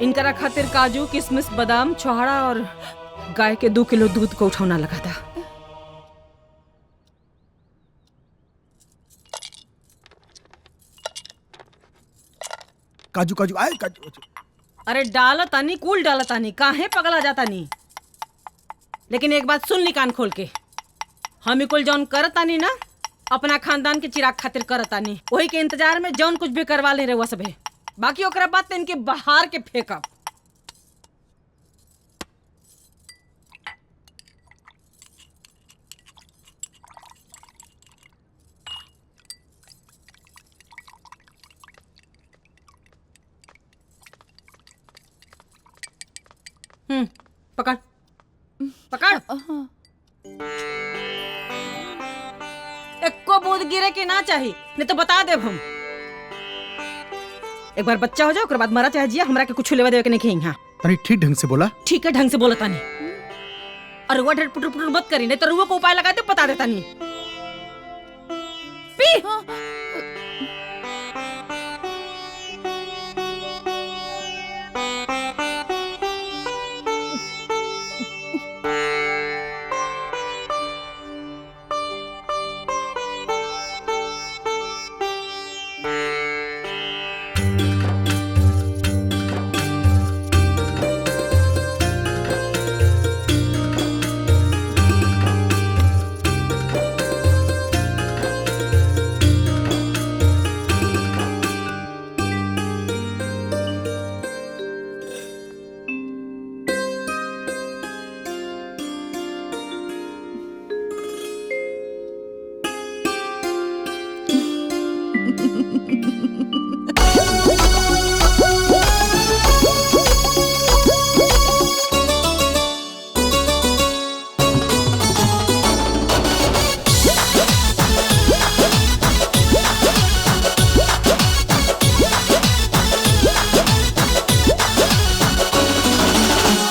इनकरा खातिर काजू, किशमिश, बादाम, छोहाड़ा और गाय के 2 किलो दूध को उठौना लगा था। काजू काजू आए, काजू काजू। अरे डाला तानी, कूल डाला तानी, काहे पगला जाता नहीं। लेकिन एक बात सुन ली कान खोल के, हम कुल जौन करतानी ना, अपना खानदान के चिराग खातिर करतानी। वही के इंतजार में जौन कुछ भी करवा ले रहे सबे। बाकी ओकरा बात तो इनके बाहर के फेंकब। पकड़ पकड़। एको बूंद गिरे की ना चाहिए, नहीं तो बता दे हम। एक बार बच्चा हो जाओ, उसके बाद मरा चाहे जिया, हमरा के कुछ लेवा देवे के नहीं खेई। हाँ, अरे ठीक ढंग से बोला। ठीक है, ढंग से बोला तानी। और रुआ ढेर पुटर पुटर मत करी, नहीं तो रुआ को उपाय लगाए तो बता देता नहीं। पी।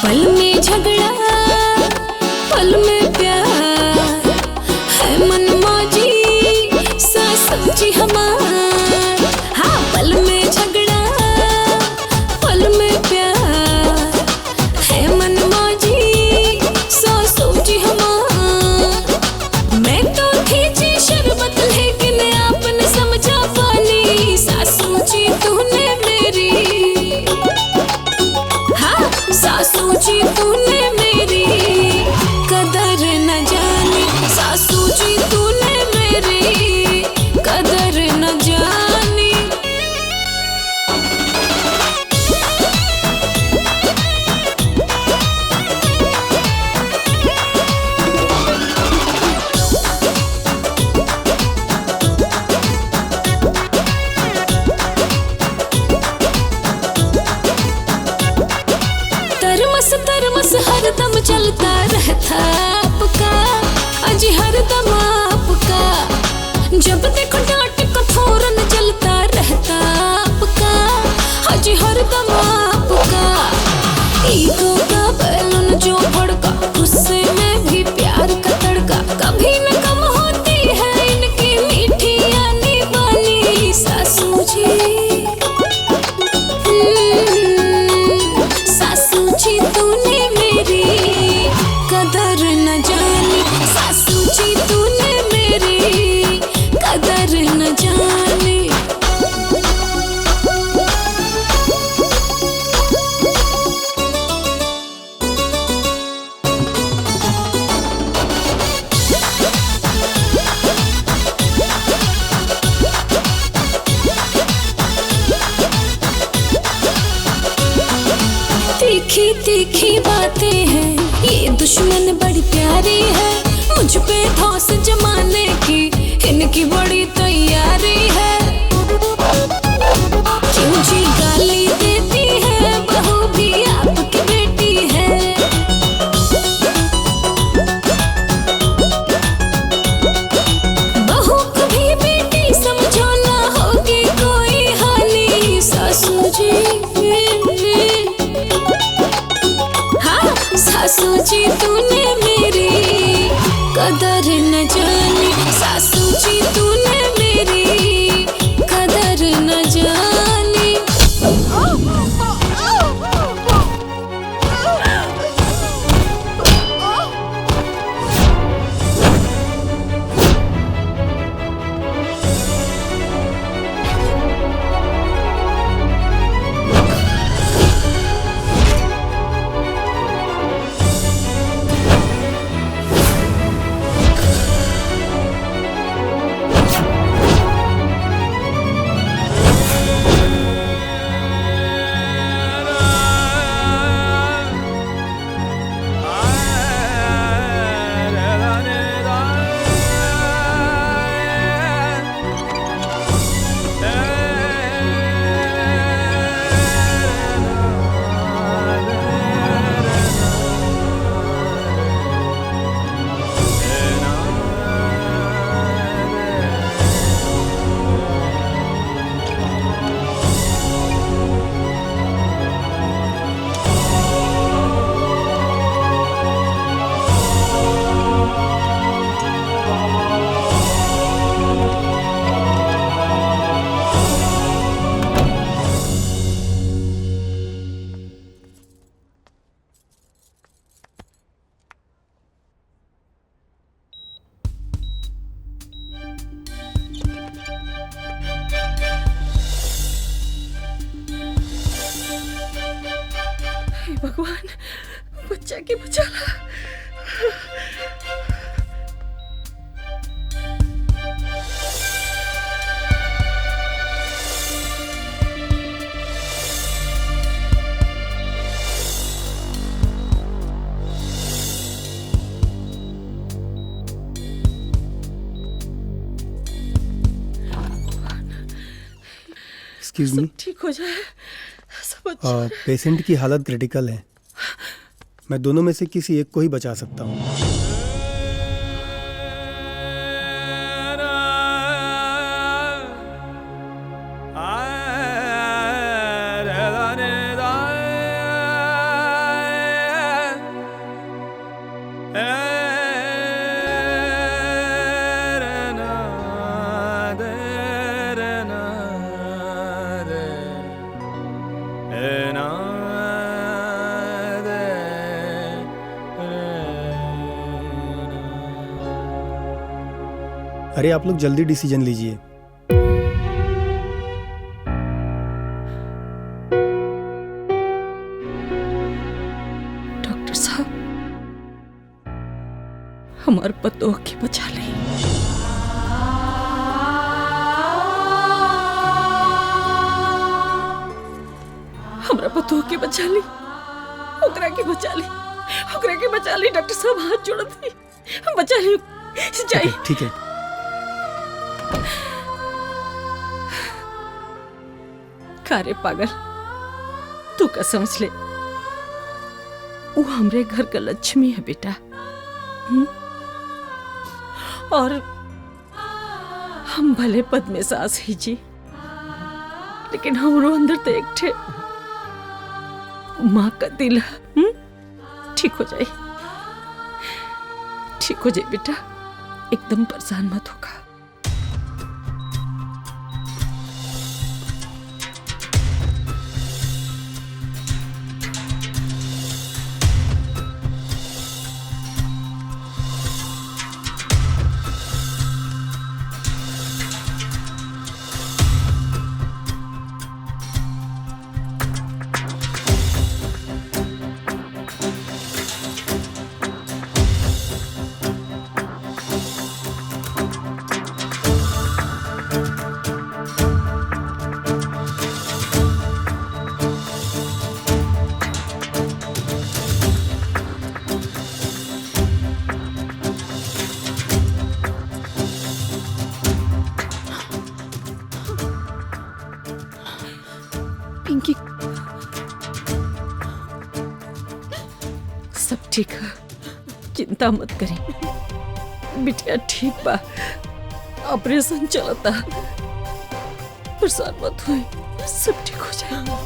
पल में झगड़ा, पल में प्यार है मनमौजी सासू जी हमार। हाँ, पल में झगड़ा, पल में प्यार है मनमौजी सासू जी हमार। मैं तो थी जी शरबत, लेकिन आपने समझा पानी सासू जी तूने मेरी। सासू जी तूने मेरी कदर न जानी, सासू जी तूने मेरी कदर न जानी। तरमस हरदम चलता रहता आपका, अजी हरदम आपका। जब देखो डांट का फौरन चलता रहता आपका, अजी हरदम आपका। ईगो का बैलून जो भड़का, गुस्से में भी प्यार का तड़का, कभी न तीखी तीखी बातें हैं, ये दुश्मन बड़ी प्यारी है, मुझ पे धौंस जमाने की इनकी बड़ी तैयारी है। क्यों जी गाली देती है, बहू भी आपकी बेटी है। बहू को भी बेटी समझो ना होगी कोई हाली। सासू जी सासू जी तूने मेरी कदर न जानी, सासू जी तूने मेरी कदर न जानी। भगवान बच्चा के बचा ला। एक्सक्यूज मी, ठीक हो जाए सब अच्छा। पेशेंट की हालत क्रिटिकल है, मैं दोनों में से किसी एक को ही बचा सकता हूँ। अरे आप लोग जल्दी डिसीजन लीजिए। डॉक्टर साहब हमारे पतोह की बचा ले। हमारा पतोह की बचा ली, ओकरा की बचा ली, ओकरा की बचा ली। डॉक्टर साहब हाथ जोड़ती बचा ली, जाइए। ठीक है। कारे पागल, तू का समझ ले, वो हमरे घर का लक्ष्मी है बेटा। और हम भले पद में सास ही जी, लेकिन हमरो अंदर तो एक ठे माँ का दिल है। ठीक हो जाए, ठीक हो जाए बेटा, एकदम परेशान मत होगा। पिंकी सब ठीक है, चिंता मत करी। बिटिया ठीक बा, ऑपरेशन चलता, परेशान मत हुई, सब ठीक हो जाएगा।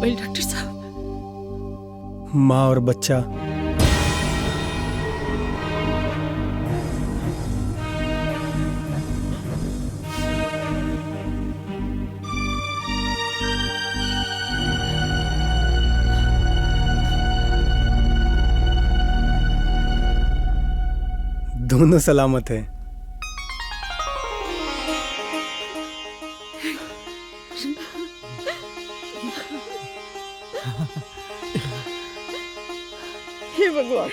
डॉक्टर साहब, माँ और बच्चा दोनों सलामत हैं। हे भगवान,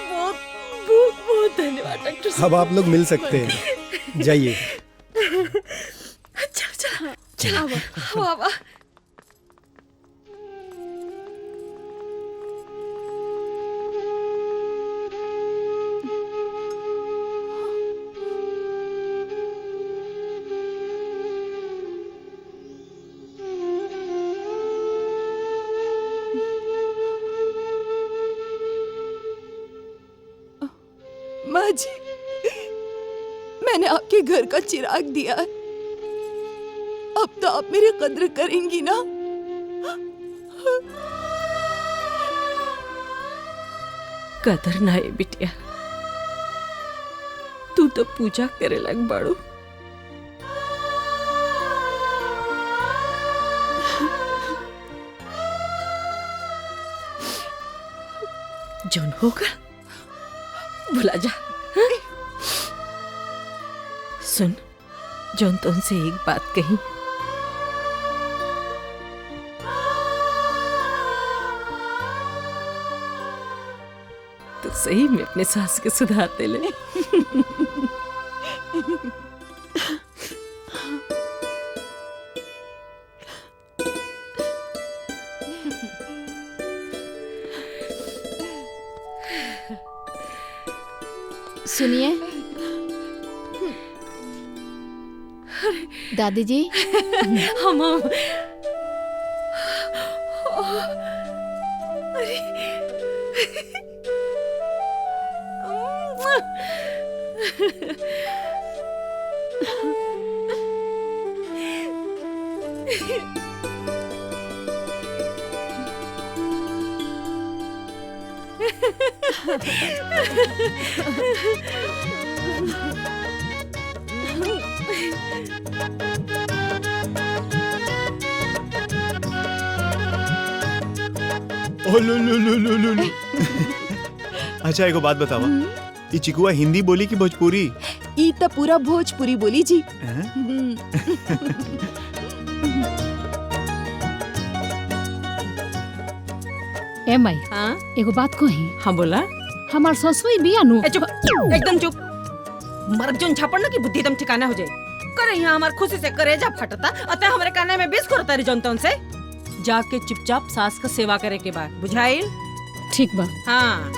बहुत बहुत बहुत धन्यवाद डॉक्टर साहब। अब आप लोग मिल सकते हैं, जाइए। चल चल चल, वाह। माँ जी, मैंने आपके घर का चिराग दिया है, अब तो आप मेरी कद्र करेंगी ना? कदर ना है बिटिया, तू तो पूजा करे लग बाड़ू। जोन होगा भुला जा। हाँ? सुन, जोन तुमसे एक बात कही, तो सही में अपने सास के सुधारते ले। सुनिए दादी जी, हम ओ लो लो लो लो लो लो। अच्छा एगो बात बतावा, ये चिकुआ हिंदी बोली की भोजपुरी? ई तो पूरा भोजपुरी बोली जी। ए माई, हाँ एगो बात कही। हाँ बोला। हमार ससुई बिया नु। चुप, एकदम चुप। मर जोन छापड़ ना की बुद्धि एकदम ठिकाना हो जाए। करे यहाँ हमार खुशी से करेजा फटता, अतः हमारे काने में बीस करता रही जनता उनसे। जाके चुपचाप सास का सेवा करे के बाद, बुझाइल? ठीक बा। हाँ।